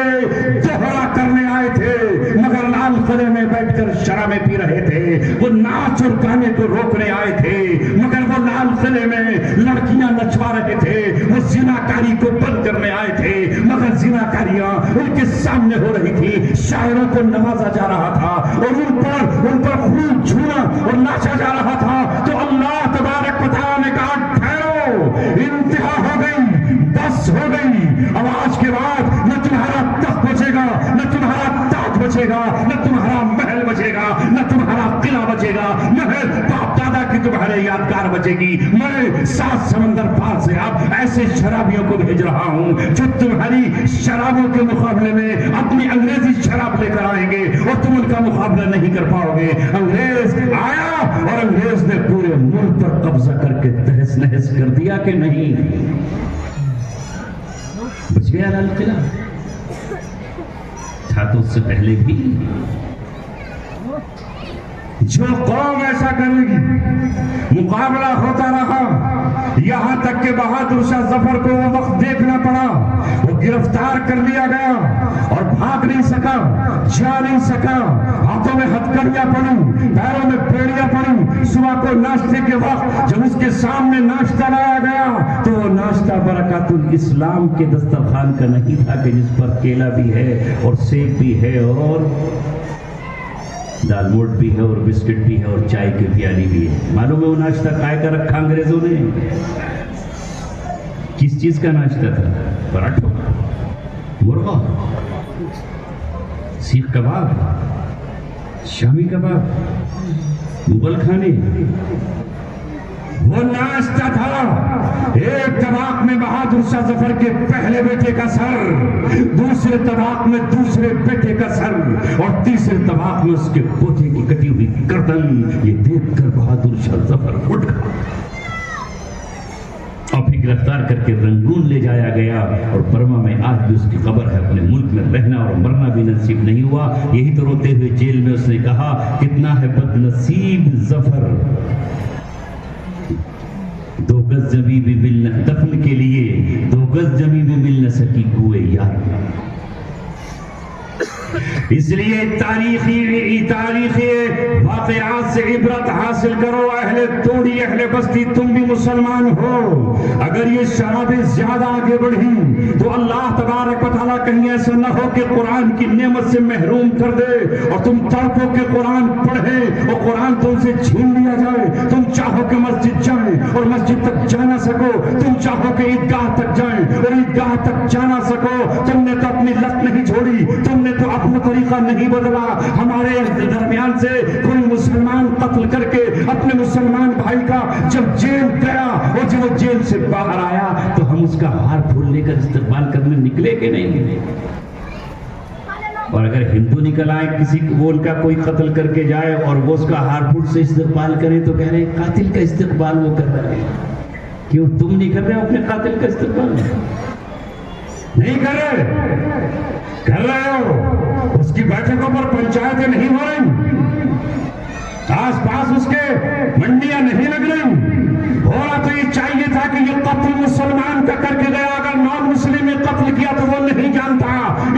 دوہرا کرنے آئے تھے، مگر لال قلعے میں بیٹھ کر شرابیں پی رہے تھے۔ وہ ناچ اور گانے کو روکنے آئے تھے، مگر وہ لال قلعے میں لڑکیاں نچوا رہے تھے۔ وہ زناکاری کو بند کرنے آئے تھے، مگر زناکاریاں ان کے سامنے ہو رہی تھی، شاعروں کو نوازا جا رہا تھا اور ان پر خوب جھوما اور ناچا جا رہا تھا۔ تو اللہ تبارک و تعالیٰ نے کہا ٹھہرو، انتہا ہو گئی، بس ہو گئی، اب آج کے بعد نہ تمہارا تخت بچے گا، نہ تمہارا تاج بچے گا، نہ تمہارا محل بچے گا، نہ تمہارا قلعہ بچے گا، محل باپ دادا کی تمہارے یادگار بچے گی۔ میں 7 سمندر پار سے اب ایسے شرابیوں کو بھیج رہا ہوں جو تمہاری شرابوں کے مقابلے میں اپنی انگریزی شراب لے کر آئیں گے اور تم ان کا مقابلہ نہیں کر پاؤ گے۔ انگریز آیا اور انگریز نے پورے ملک پر قبضہ کر کے تہس نہس کر دیا کہ نہیں؟ بچ گیا لال قلعہ؟ تھا تو اس سے پہلے بھی۔ جو قوم ایسا کرے گی مقابلہ ہوتا رہا، یہاں تک کہ بہادر شاہ ظفر کو وہ وقت دیکھنا پڑا، وہ گرفتار کر لیا گیا اور بھاگ نہیں سکا، جا نہیں سکا، ہاتھوں میں ہتھکڑیاں پڑی، پیروں میں بیڑیاں پڑی۔ صبح کو ناشتے کے وقت جب اس کے سامنے ناشتہ لایا گیا تو وہ ناشتہ برکات الاسلام کے دسترخوان کا نہیں تھا کہ جس پر کیلا بھی ہے اور سیب بھی ہے اور دال موٹ بھی ہے اور بسکٹ بھی ہے اور چائے کی پیالی بھی ہے۔ معلوم ہے وہ ناشتہ کائے کا رکھا انگریزوں نے؟ کس چیز کا ناشتہ تھا؟ پراٹھوں، مرغا، سیخ کباب، شامی کباب، مغل کھانے، وہ ناشتہ تھا۔ ایک طباق میں بہادر شاہ ظفر کے پہلے بیٹے کا سر، دوسرے طباق میں دوسرے بیٹے کا سر اور تیسرے طباق میں اس کے پوتے کی کٹی ہوئی گردن۔ یہ دیکھ کر بہادر شاہ ظفر اٹھ گیا اور پھر گرفتار کر کے رنگون لے جایا گیا اور برما میں آج بھی اس کی قبر ہے۔ اپنے ملک میں رہنا اور مرنا بھی نصیب نہیں ہوا۔ یہی تو روتے ہوئے جیل میں اس نے کہا کتنا ہے بد نصیب ظفر، 2 گز زمین بھی مل نہ دفن کے لیے 2 گز زمین بھی مل نہ سکی کوئے یار۔ اس لیے تاریخی واقعات سے عبرت حاصل کرو۔ اہل توڑی، اہل بستی، تم بھی مسلمان ہو۔ اگر یہ شرابیں زیادہ آگے بڑھی تو اللہ تبارک و تعالیٰ کہیں ایسا نہ ہو کہ قرآن کی نعمت سے محروم کر دے اور تم تڑپو کہ قرآن پڑھے اور قرآن تم سے چھین لیا جائے۔ تم چاہو کہ مسجد جائیں اور مسجد تک جا نہ سکو، تم چاہو کہ عیدگاہ تک جائیں اور عیدگاہ تک جا نہ سکو۔ تم نے تو اپنی لت نہیں چھوڑی، تم نے تو اپنا طریقہ نہیں بدلا۔ ہمارے درمیان سے کوئی مسلمان قتل کر کے اپنے مسلمان بھائی کا جب جیل گیا اور جب وہ جیل سے باہر آیا تو ہم اس کا ہار پھول لے کر استقبال کرنے نکلے کہ نہیں؟ اور اگر ہندو نکل آئے کسی وہ ان کا کوئی قتل کر کے جائے اور وہ اس کا ہارپوٹ سے استقبال کرے تو کہہ رہے ہیں قاتل کا استقبال وہ کر رہے ہیں. کیوں تم نہیں کر رہے ہو اپنے قاتل کا استقبال؟ نہیں کر رہے ہو. اس کی بیٹھکوں پر پنچایتیں نہیں ہو رہی، آس پاس اس کے منڈیاں نہیں لگ رہی. ہونا تو یہ چاہیے تھا کہ یہ قتل مسلمان کا کر کے گیا، اگر نان مسلم نے قتل کیا تو وہ نہیں جانتا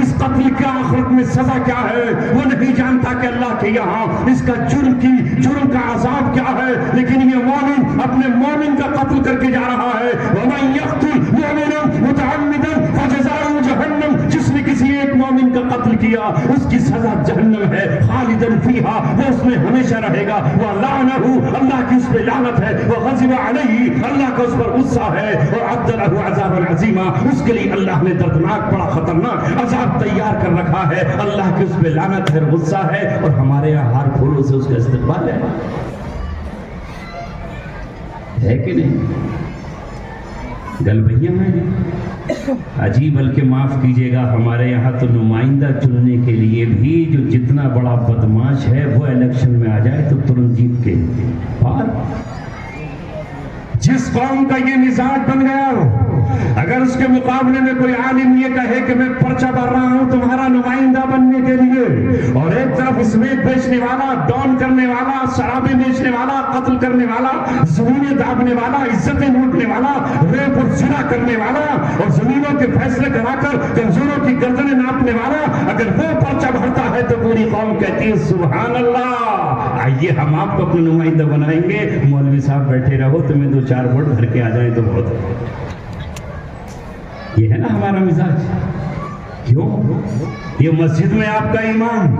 اس قتل کے آخرت میں سزا کیا ہے، وہ نہیں جانتا کہ اللہ کے یہاں اس کا جرم کا عذاب کیا ہے. لیکن یہ مومن اپنے مومن کا قتل کر کے جا رہا ہے. وَمَن يَقْتُلْ مُؤْمِنًا مُتَعَمِّدًا فَجَزَاؤُهُ جَهَنَّمُ. جس نے کسی ایک مومن کا قتل کیا اس کی سزا جہنم ہے، خالداً فیہا، وہ اس میں ہمیشہ رہے گا. وَلَعْنَهُ، اللہ کی اس پہ لعنت ہے. وَغَضِبَ عَلَيْهِ، اللہ کا اس پر غصہ ہے. وَأَعَدَّ لَهُ عَذَابًا عَظِيمًا، اس کے لیے اللہ نے دردناک بڑا خطرناک عذاب تیار کر رکھا ہے. اللہ کی اس پہ لعنت ہے، غصہ ہے، اور ہمارے یہاں ہر پھولوں سے اس کا استقبال ہے کہ نہیں؟ گلبھیاں ہیں عجیب. بلکہ معاف کیجیے گا، ہمارے یہاں تو نمائندہ چننے کے لیے بھی جو جتنا بڑا بدماش ہے وہ الیکشن میں آ جائے تو ترنت جیت کے. اور جس قوم کا یہ مزاج بن گیا اگر اس کے مقابلے میں کوئی عالم یہ کہے کہ میں پرچہ بھر رہا ہوں تمہارا نمائندہ بننے کے لیے، اور ایک طرف اسمیک بیچنے والا، ڈاؤن کرنے والا، شرابیں بیچنے والا، قتل کرنے والا، زمینیں دابنے والا، عزتیں لوٹنے والا، ریپ اور زنا کرنے والا، اور زمینوں کے فیصلے کرا کر کمزوروں کی گردنیں ناپنے والا، اگر وہ پرچہ بھرتا ہے تو پوری قوم کہتی ہے سبحان اللہ. آئیے ہم آپ کو اپنا نمائندہ بنائیں گے، مولوی صاحب بیٹھے رہو، تمہیں 2-4 ووٹ بھر کے آ جائیں تو بہت ہے. یہ ہے نا ہمارا مزاج. کیوں؟ یہ مسجد میں آپ کا امام،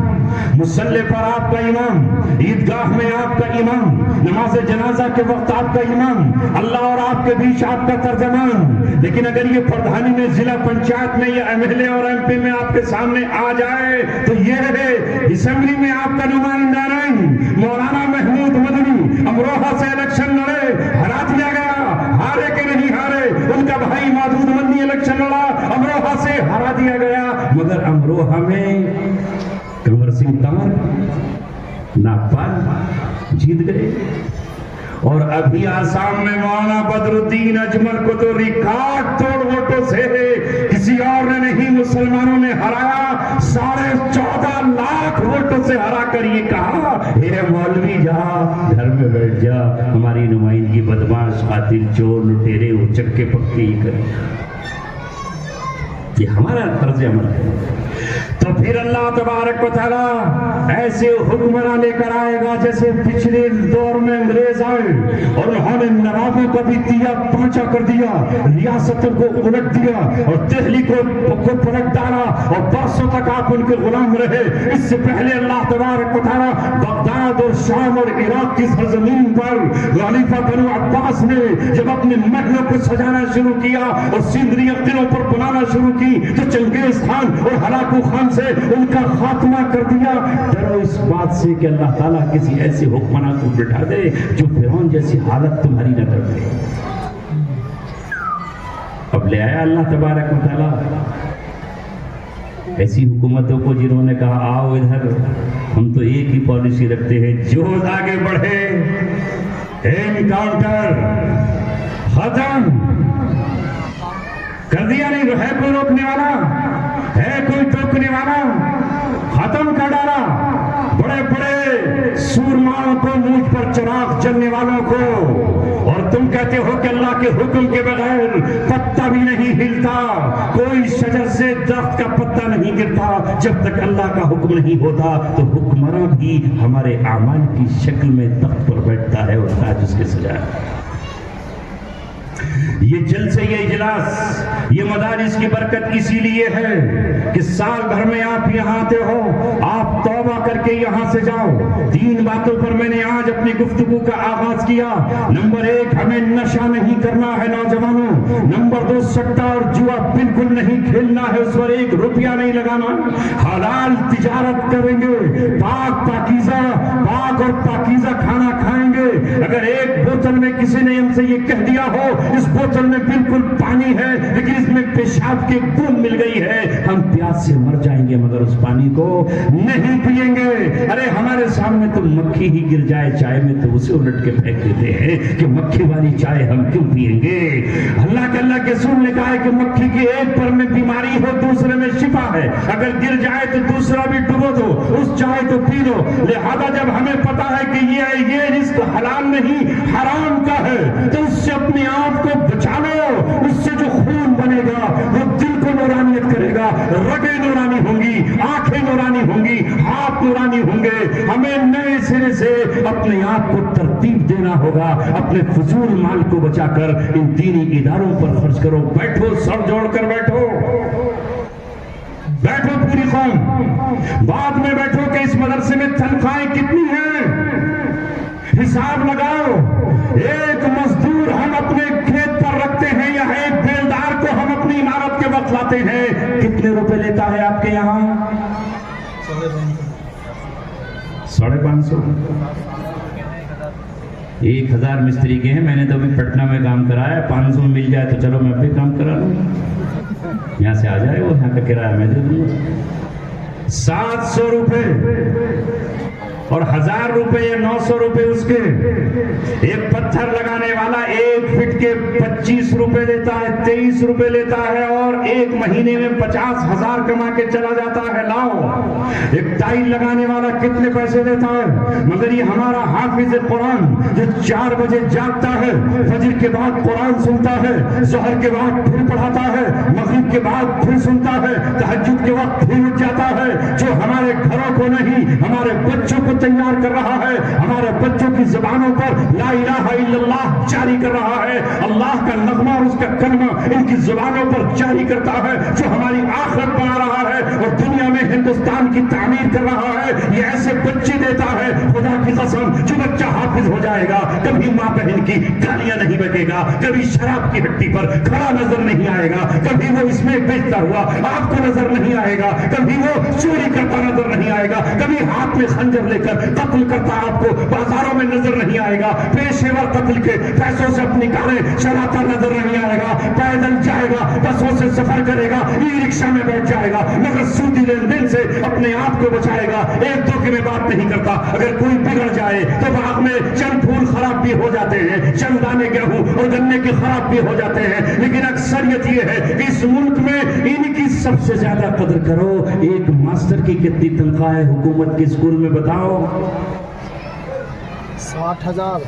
مصلی پر آپ کا امام، عیدگاہ میں آپ کا امام، نماز جنازہ کے وقت آپ کا امام، اللہ اور آپ کے بیچ آپ کا ترجمان. لیکن اگر یہ پردھانی میں، ضلع پنچایت میں، یا ایم ایل اے اور ایم پی میں آپ کے سامنے آ جائے تو یہ ہے اسمبلی میں آپ کا نمائندہ نہیں. مولانا محمود مدنی امروہہ سے الیکشن لڑے، ہرا دیا گیا. ہارے کہ نہیں ہارے؟ ان کا بھائی مودود مدنی الیکشن لڑا، امروہہ سے ہرا دیا گیا. مگر امروہہ میں کنور سنگھ تمر ناگپال جیت گئے. اور ابھی آسام میں مولانا بدر الدین اجمل کو تو ریکارڈ توڑ ووٹوں سے کسی اور نے نہیں مسلمانوں نے ہرایا. 14.5 لاکھ ووٹوں سے ہرا کر یہ کہا اے مولوی جا گھر میں بیٹھ جا، ہماری نمائندگی بدماش، قاتل، چور، لٹیرے، چکے پکے ہی کرے. یہ ہمارا طرز عمل ہے. تو پھر اللہ تبارک و تعالیٰ ایسے حکمراں لے کر آئے گا جیسے پچھلے دور میں انگریز آئے اور انہوں نے نوابوں کو بھی دیا پانچا کر دیا، ریاستوں کو الٹ دیا اور دہلی کو پلٹ ڈالا اور برسوں تک آپ ان کے غلام رہے. اس سے پہلے اللہ تبارک و تعالیٰ بغداد اور شام اور عراق کی سرزمین پر خلیفہ بنو عباس نے جب اپنے محلوں کو سجانا شروع کیا اور سیندریاں قلعوں پر بنانا شروع کی تو چنگیز خان اور ہلاکو خان سے ان کا خاتمہ کر دیا. ڈرو اس بات سے کہ اللہ تعالیٰ کسی ایسے حکمراں کو بٹھا دے جو فرعون جیسی حالت تمہاری نہ کر دے. اب لے آیا اللہ تبارک و تعالیٰ ایسی حکومتوں کو جنہوں نے کہا آؤ ادھر، ہم تو ایک ہی پالیسی رکھتے ہیں، جو آگے بڑھے انکاؤنٹر، ختم کر دیا. نہیں ہے کوئی روکنے والا، ہے کوئی ٹوکنے والا، ختم کر ڈالا. بڑے بڑے سورماؤں کو، مونچھ پر چراغ جلنے والوں کو، اور تم کہتے ہو کہ اللہ کے حکم کے بغیر پتا بھی نہیں ہلتا، کوئی شجر سے درخت کا پتا نہیں گرتا جب تک اللہ کا حکم نہیں ہوتا. تو حکمراں بھی ہمارے اعمال کی شکل میں تخت پر بیٹھتا ہے اور تاج اس کے سجا ہے. یہ جلسے، یہ اجلاس، یہ مدارس کی برکت اسی لیے ہے کہ سال بھر میں آپ یہاں آتے ہو، آپ توبہ کر کے یہاں سے جاؤ. 3 باتوں پر میں نے آج اپنی گفتگو کا آغاز کیا. نمبر 1، ہمیں نشہ نہیں کرنا ہے نوجوانوں. نمبر 2، سٹہ اور جوا بالکل نہیں کھیلنا ہے، اس پر 1 روپیہ نہیں لگانا. حلال تجارت کریں گے، پاک اور پاکیزہ کھانا کھائیں گے. اگر ایک بوتل میں کسی کسی نے ہم سے یہ کہہ دیا ہو اس بوتل میں بالکل پانی ہے لیکن اس میں پیشاب کی بوند مل گئی ہے، ہم پیاس سے مر جائیں گے مگر اس پانی کو نہیں پیئیں گے۔ ارے ہمارے سامنے تو مکھی ہی گر جائے چائے میں تو اسے الٹ کے پھینک دیتے ہیں کہ مکھی والی چائے ہم کیوں پیئیں گے؟ اللہ کے رسول نے کہا ہے کہ مکھی کی ایک پر میں بیماری ہو دوسرے میں شفا ہے، اگر گر جائے تو دوسرا بھی ڈبو دو، اس چائے کو پی لو۔ لہذا جب ہمیں پتا ہے کہ یہ رزق حلال نہیں حرام کا ہے تو اس سے اپنے آپ کو بچا لو۔ اس سے جو خون بنے گا وہ دل کو نورانیت کرے گا، رگیں نورانی ہوں گی، آنکھیں نورانی ہوں گی، ہاتھ نورانی ہوں گے۔ ہمیں نئے سرے سے اپنے آپ کو ترتیب دینا ہوگا، اپنے فضول مال کو بچا کر ان دینی اداروں پر خرچ کرو۔ بیٹھو، سر جوڑ کر بیٹھو، بیٹھو پوری قوم، بعد میں بیٹھو کہ اس مدرسے میں تنخواہیں کتنی ہیں، حساب لگاؤ۔ ایک مزدور ہم اپنے کھیت پر رکھتے ہیں یا ایک بیلدار کو ہم اپنی عمارت کے وقت لاتے ہیں، کتنے روپے لیتا ہے آپ کے یہاں؟ 550۔ 1000 مستری کے ہیں، میں نے تو ابھی پٹنہ میں کام کرایا، 500 میں مل جائے تو چلو میں ابھی کام کرا لوں، یہاں سے آ جائے وہ، یہاں کا کرایہ میں دے دوں گا۔ 700 روپے اور 1000 روپے یا 900 روپے اس کے۔ ایک پتھر لگانے والا 1 فٹ کے 25 روپے لیتا ہے، 23 روپے لیتا ہے اور ایک مہینے میں 50,000 کما کے چلا جاتا ہے۔ لاؤ، ایک ٹائل لگانے والا کتنے پیسے لیتا ہے؟ مگر یہ ہمارا حافظ قرآن جو 4 بجے جاگتا ہے، فجر کے بعد قرآن سنتا ہے، ظہر کے بعد پھر پڑھاتا ہے، مغرب کے بعد پھر سنتا ہے، تہجد کے وقت پھر اٹھ جاتا ہے، جو ہمارے گھروں کو نہیں ہمارے بچوں کو تیار کر رہا ہے، ہمارے بچوں کی زبانوں پر لا الہ الا اللہ جاری کر رہا ہے، اللہ کا نغمہ اور اس کا کلمہ ان کی زبانوں پر جاری کرتا ہے، جو ہماری آخرت بنا رہا ہے اور دنیا میں ہندوستان کی تعمیر کر رہا ہے۔ یہ ایسے بچے دیتا ہے، خدا کی قسم جو بچہ حافظ ہو جائے گا کبھی ماں بہن کی گالیاں نہیں بکے گا، کبھی شراب کی ہٹی پر کھڑا نظر نہیں آئے گا، کبھی وہ اس میں بیچتا ہوا آپ کو نظر نہیں آئے گا، کبھی وہ چوری کرتا نظر نہیں آئے گا، کبھی ہاتھ میں خنجر لے کر قتل کرتا آپ کو بازاروں میں نظر نہیں آئے گا، پیشے ور قتل کے پیسوں سے اپنی کاریں چلاتا نظر نہیں آئے گا، پیدل جائے گا، بسوں سے سفر کرے گا، ای رکشا میں بیٹھ جائے گا، مگر سودی لین دین سے اپنے آپ کو بچائے گا۔ ایک دو کی میں بات نہیں کرتا، اگر کوئی بگڑ جائے تو باغ میں چند پھول خراب بھی ہو جاتے ہیں، چند دانے گیہوں اور گنے کے خراب بھی ہو جاتے ہیں، لیکن اکثریت یہ ہے کہ اس ملک میں ان کی سب سے زیادہ قدر کرو۔ ایک ماسٹر کی کتنی تنخواہ ہے حکومت کے اسکول میں بتاؤ؟ 60,000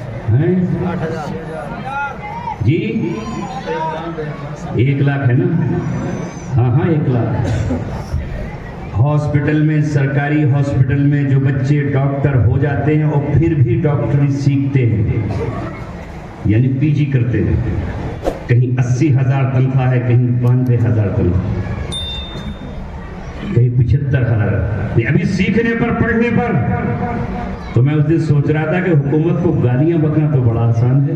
جی 1 لاکھ ہے نا؟ ہاں 1 لاکھ۔ ہاسپٹل میں، سرکاری ہاسپٹل میں جو بچے ڈاکٹر ہو جاتے ہیں اور پھر بھی ڈاکٹری سیکھتے ہیں یعنی پی جی کرتے ہیں، کہیں 80,000 تنخواہ ہے، کہیں 92,000 تنخواہ، کہیں 75,000، ابھی سیکھنے پر پڑھنے پر۔ تو میں اس دن سوچ رہا تھا کہ حکومت کو گالیاں بکنا تو بڑا آسان ہے،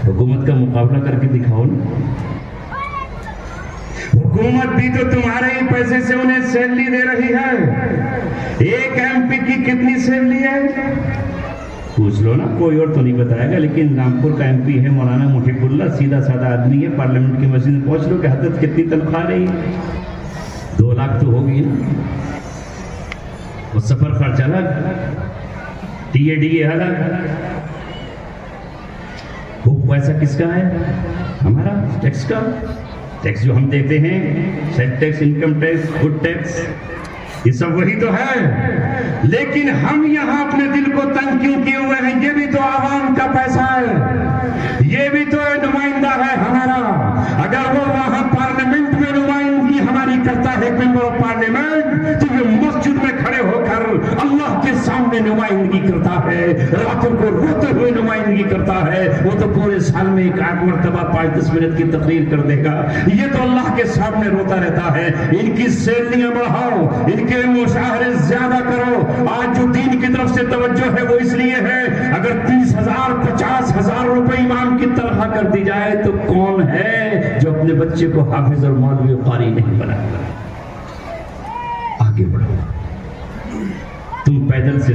حکومت کا مقابلہ کر کے دکھاؤ نا۔ حکومت بھی تو تمہارے ہی پیسے سے انہیں سیلری دے رہی ہے۔ ایک ایم پی کی کتنی سیلری ہے پوچھ لو نا، کوئی اور تو نہیں بتائے گا، لیکن رامپور کا ایم پی ہے مولانا محب اللہ، سیدھا سادہ آدمی ہے، پارلیمنٹ کی مسجد میں پوچھ لو کہ حضرت کتنی تنخواہ رہی ہے؟ 2 لاکھ تو ہوگی نا۔ وہ سفر خرچ الگ، ٹی اے ڈی اے الگ، وہ پیسہ کس کا ہے؟ ہمارا ٹیکس کا، ٹیکس جو ہم دیتے ہیں، sale tax, income tax, good tax, یہ سب وہی تو ہے۔ لیکن ہم یہاں اپنے دل کو تنگ کیوں کیے ہوئے ہیں؟ یہ بھی تو عوام کا پیسہ ہے، یہ بھی تو نمائندہ ہے ہمارا۔ اگر وہ وہاں پارلیمنٹ میں نمائندگی ہماری کرتا ہے ممبر آف پارلیمنٹ، تو یہ مسجد میں کھڑے ہو کر اللہ کے سامنے نمائندگی کرتا ہے، راتوں کو روتے ہوئے نمائندگی کرتا ہے۔ وہ تو پورے سال میں 1 مرتبہ 5-10 منٹ کی تقریر کر دے گا، یہ تو اللہ کے سامنے روتا رہتا ہے۔ ان کی سیلریاں بڑھاؤ، ان کے مشاہرے زیادہ کرو۔ آج جو دین کی طرف سے توجہ ہے وہ اس لیے ہے، اگر 30,000 50,000 روپے امام کی تنخواہ کر دی جائے تو کون ہے جو اپنے بچے کو حافظ اور مولوی قاری نہیں بنائے گا؟ آگے بڑھو، تم پیدل سے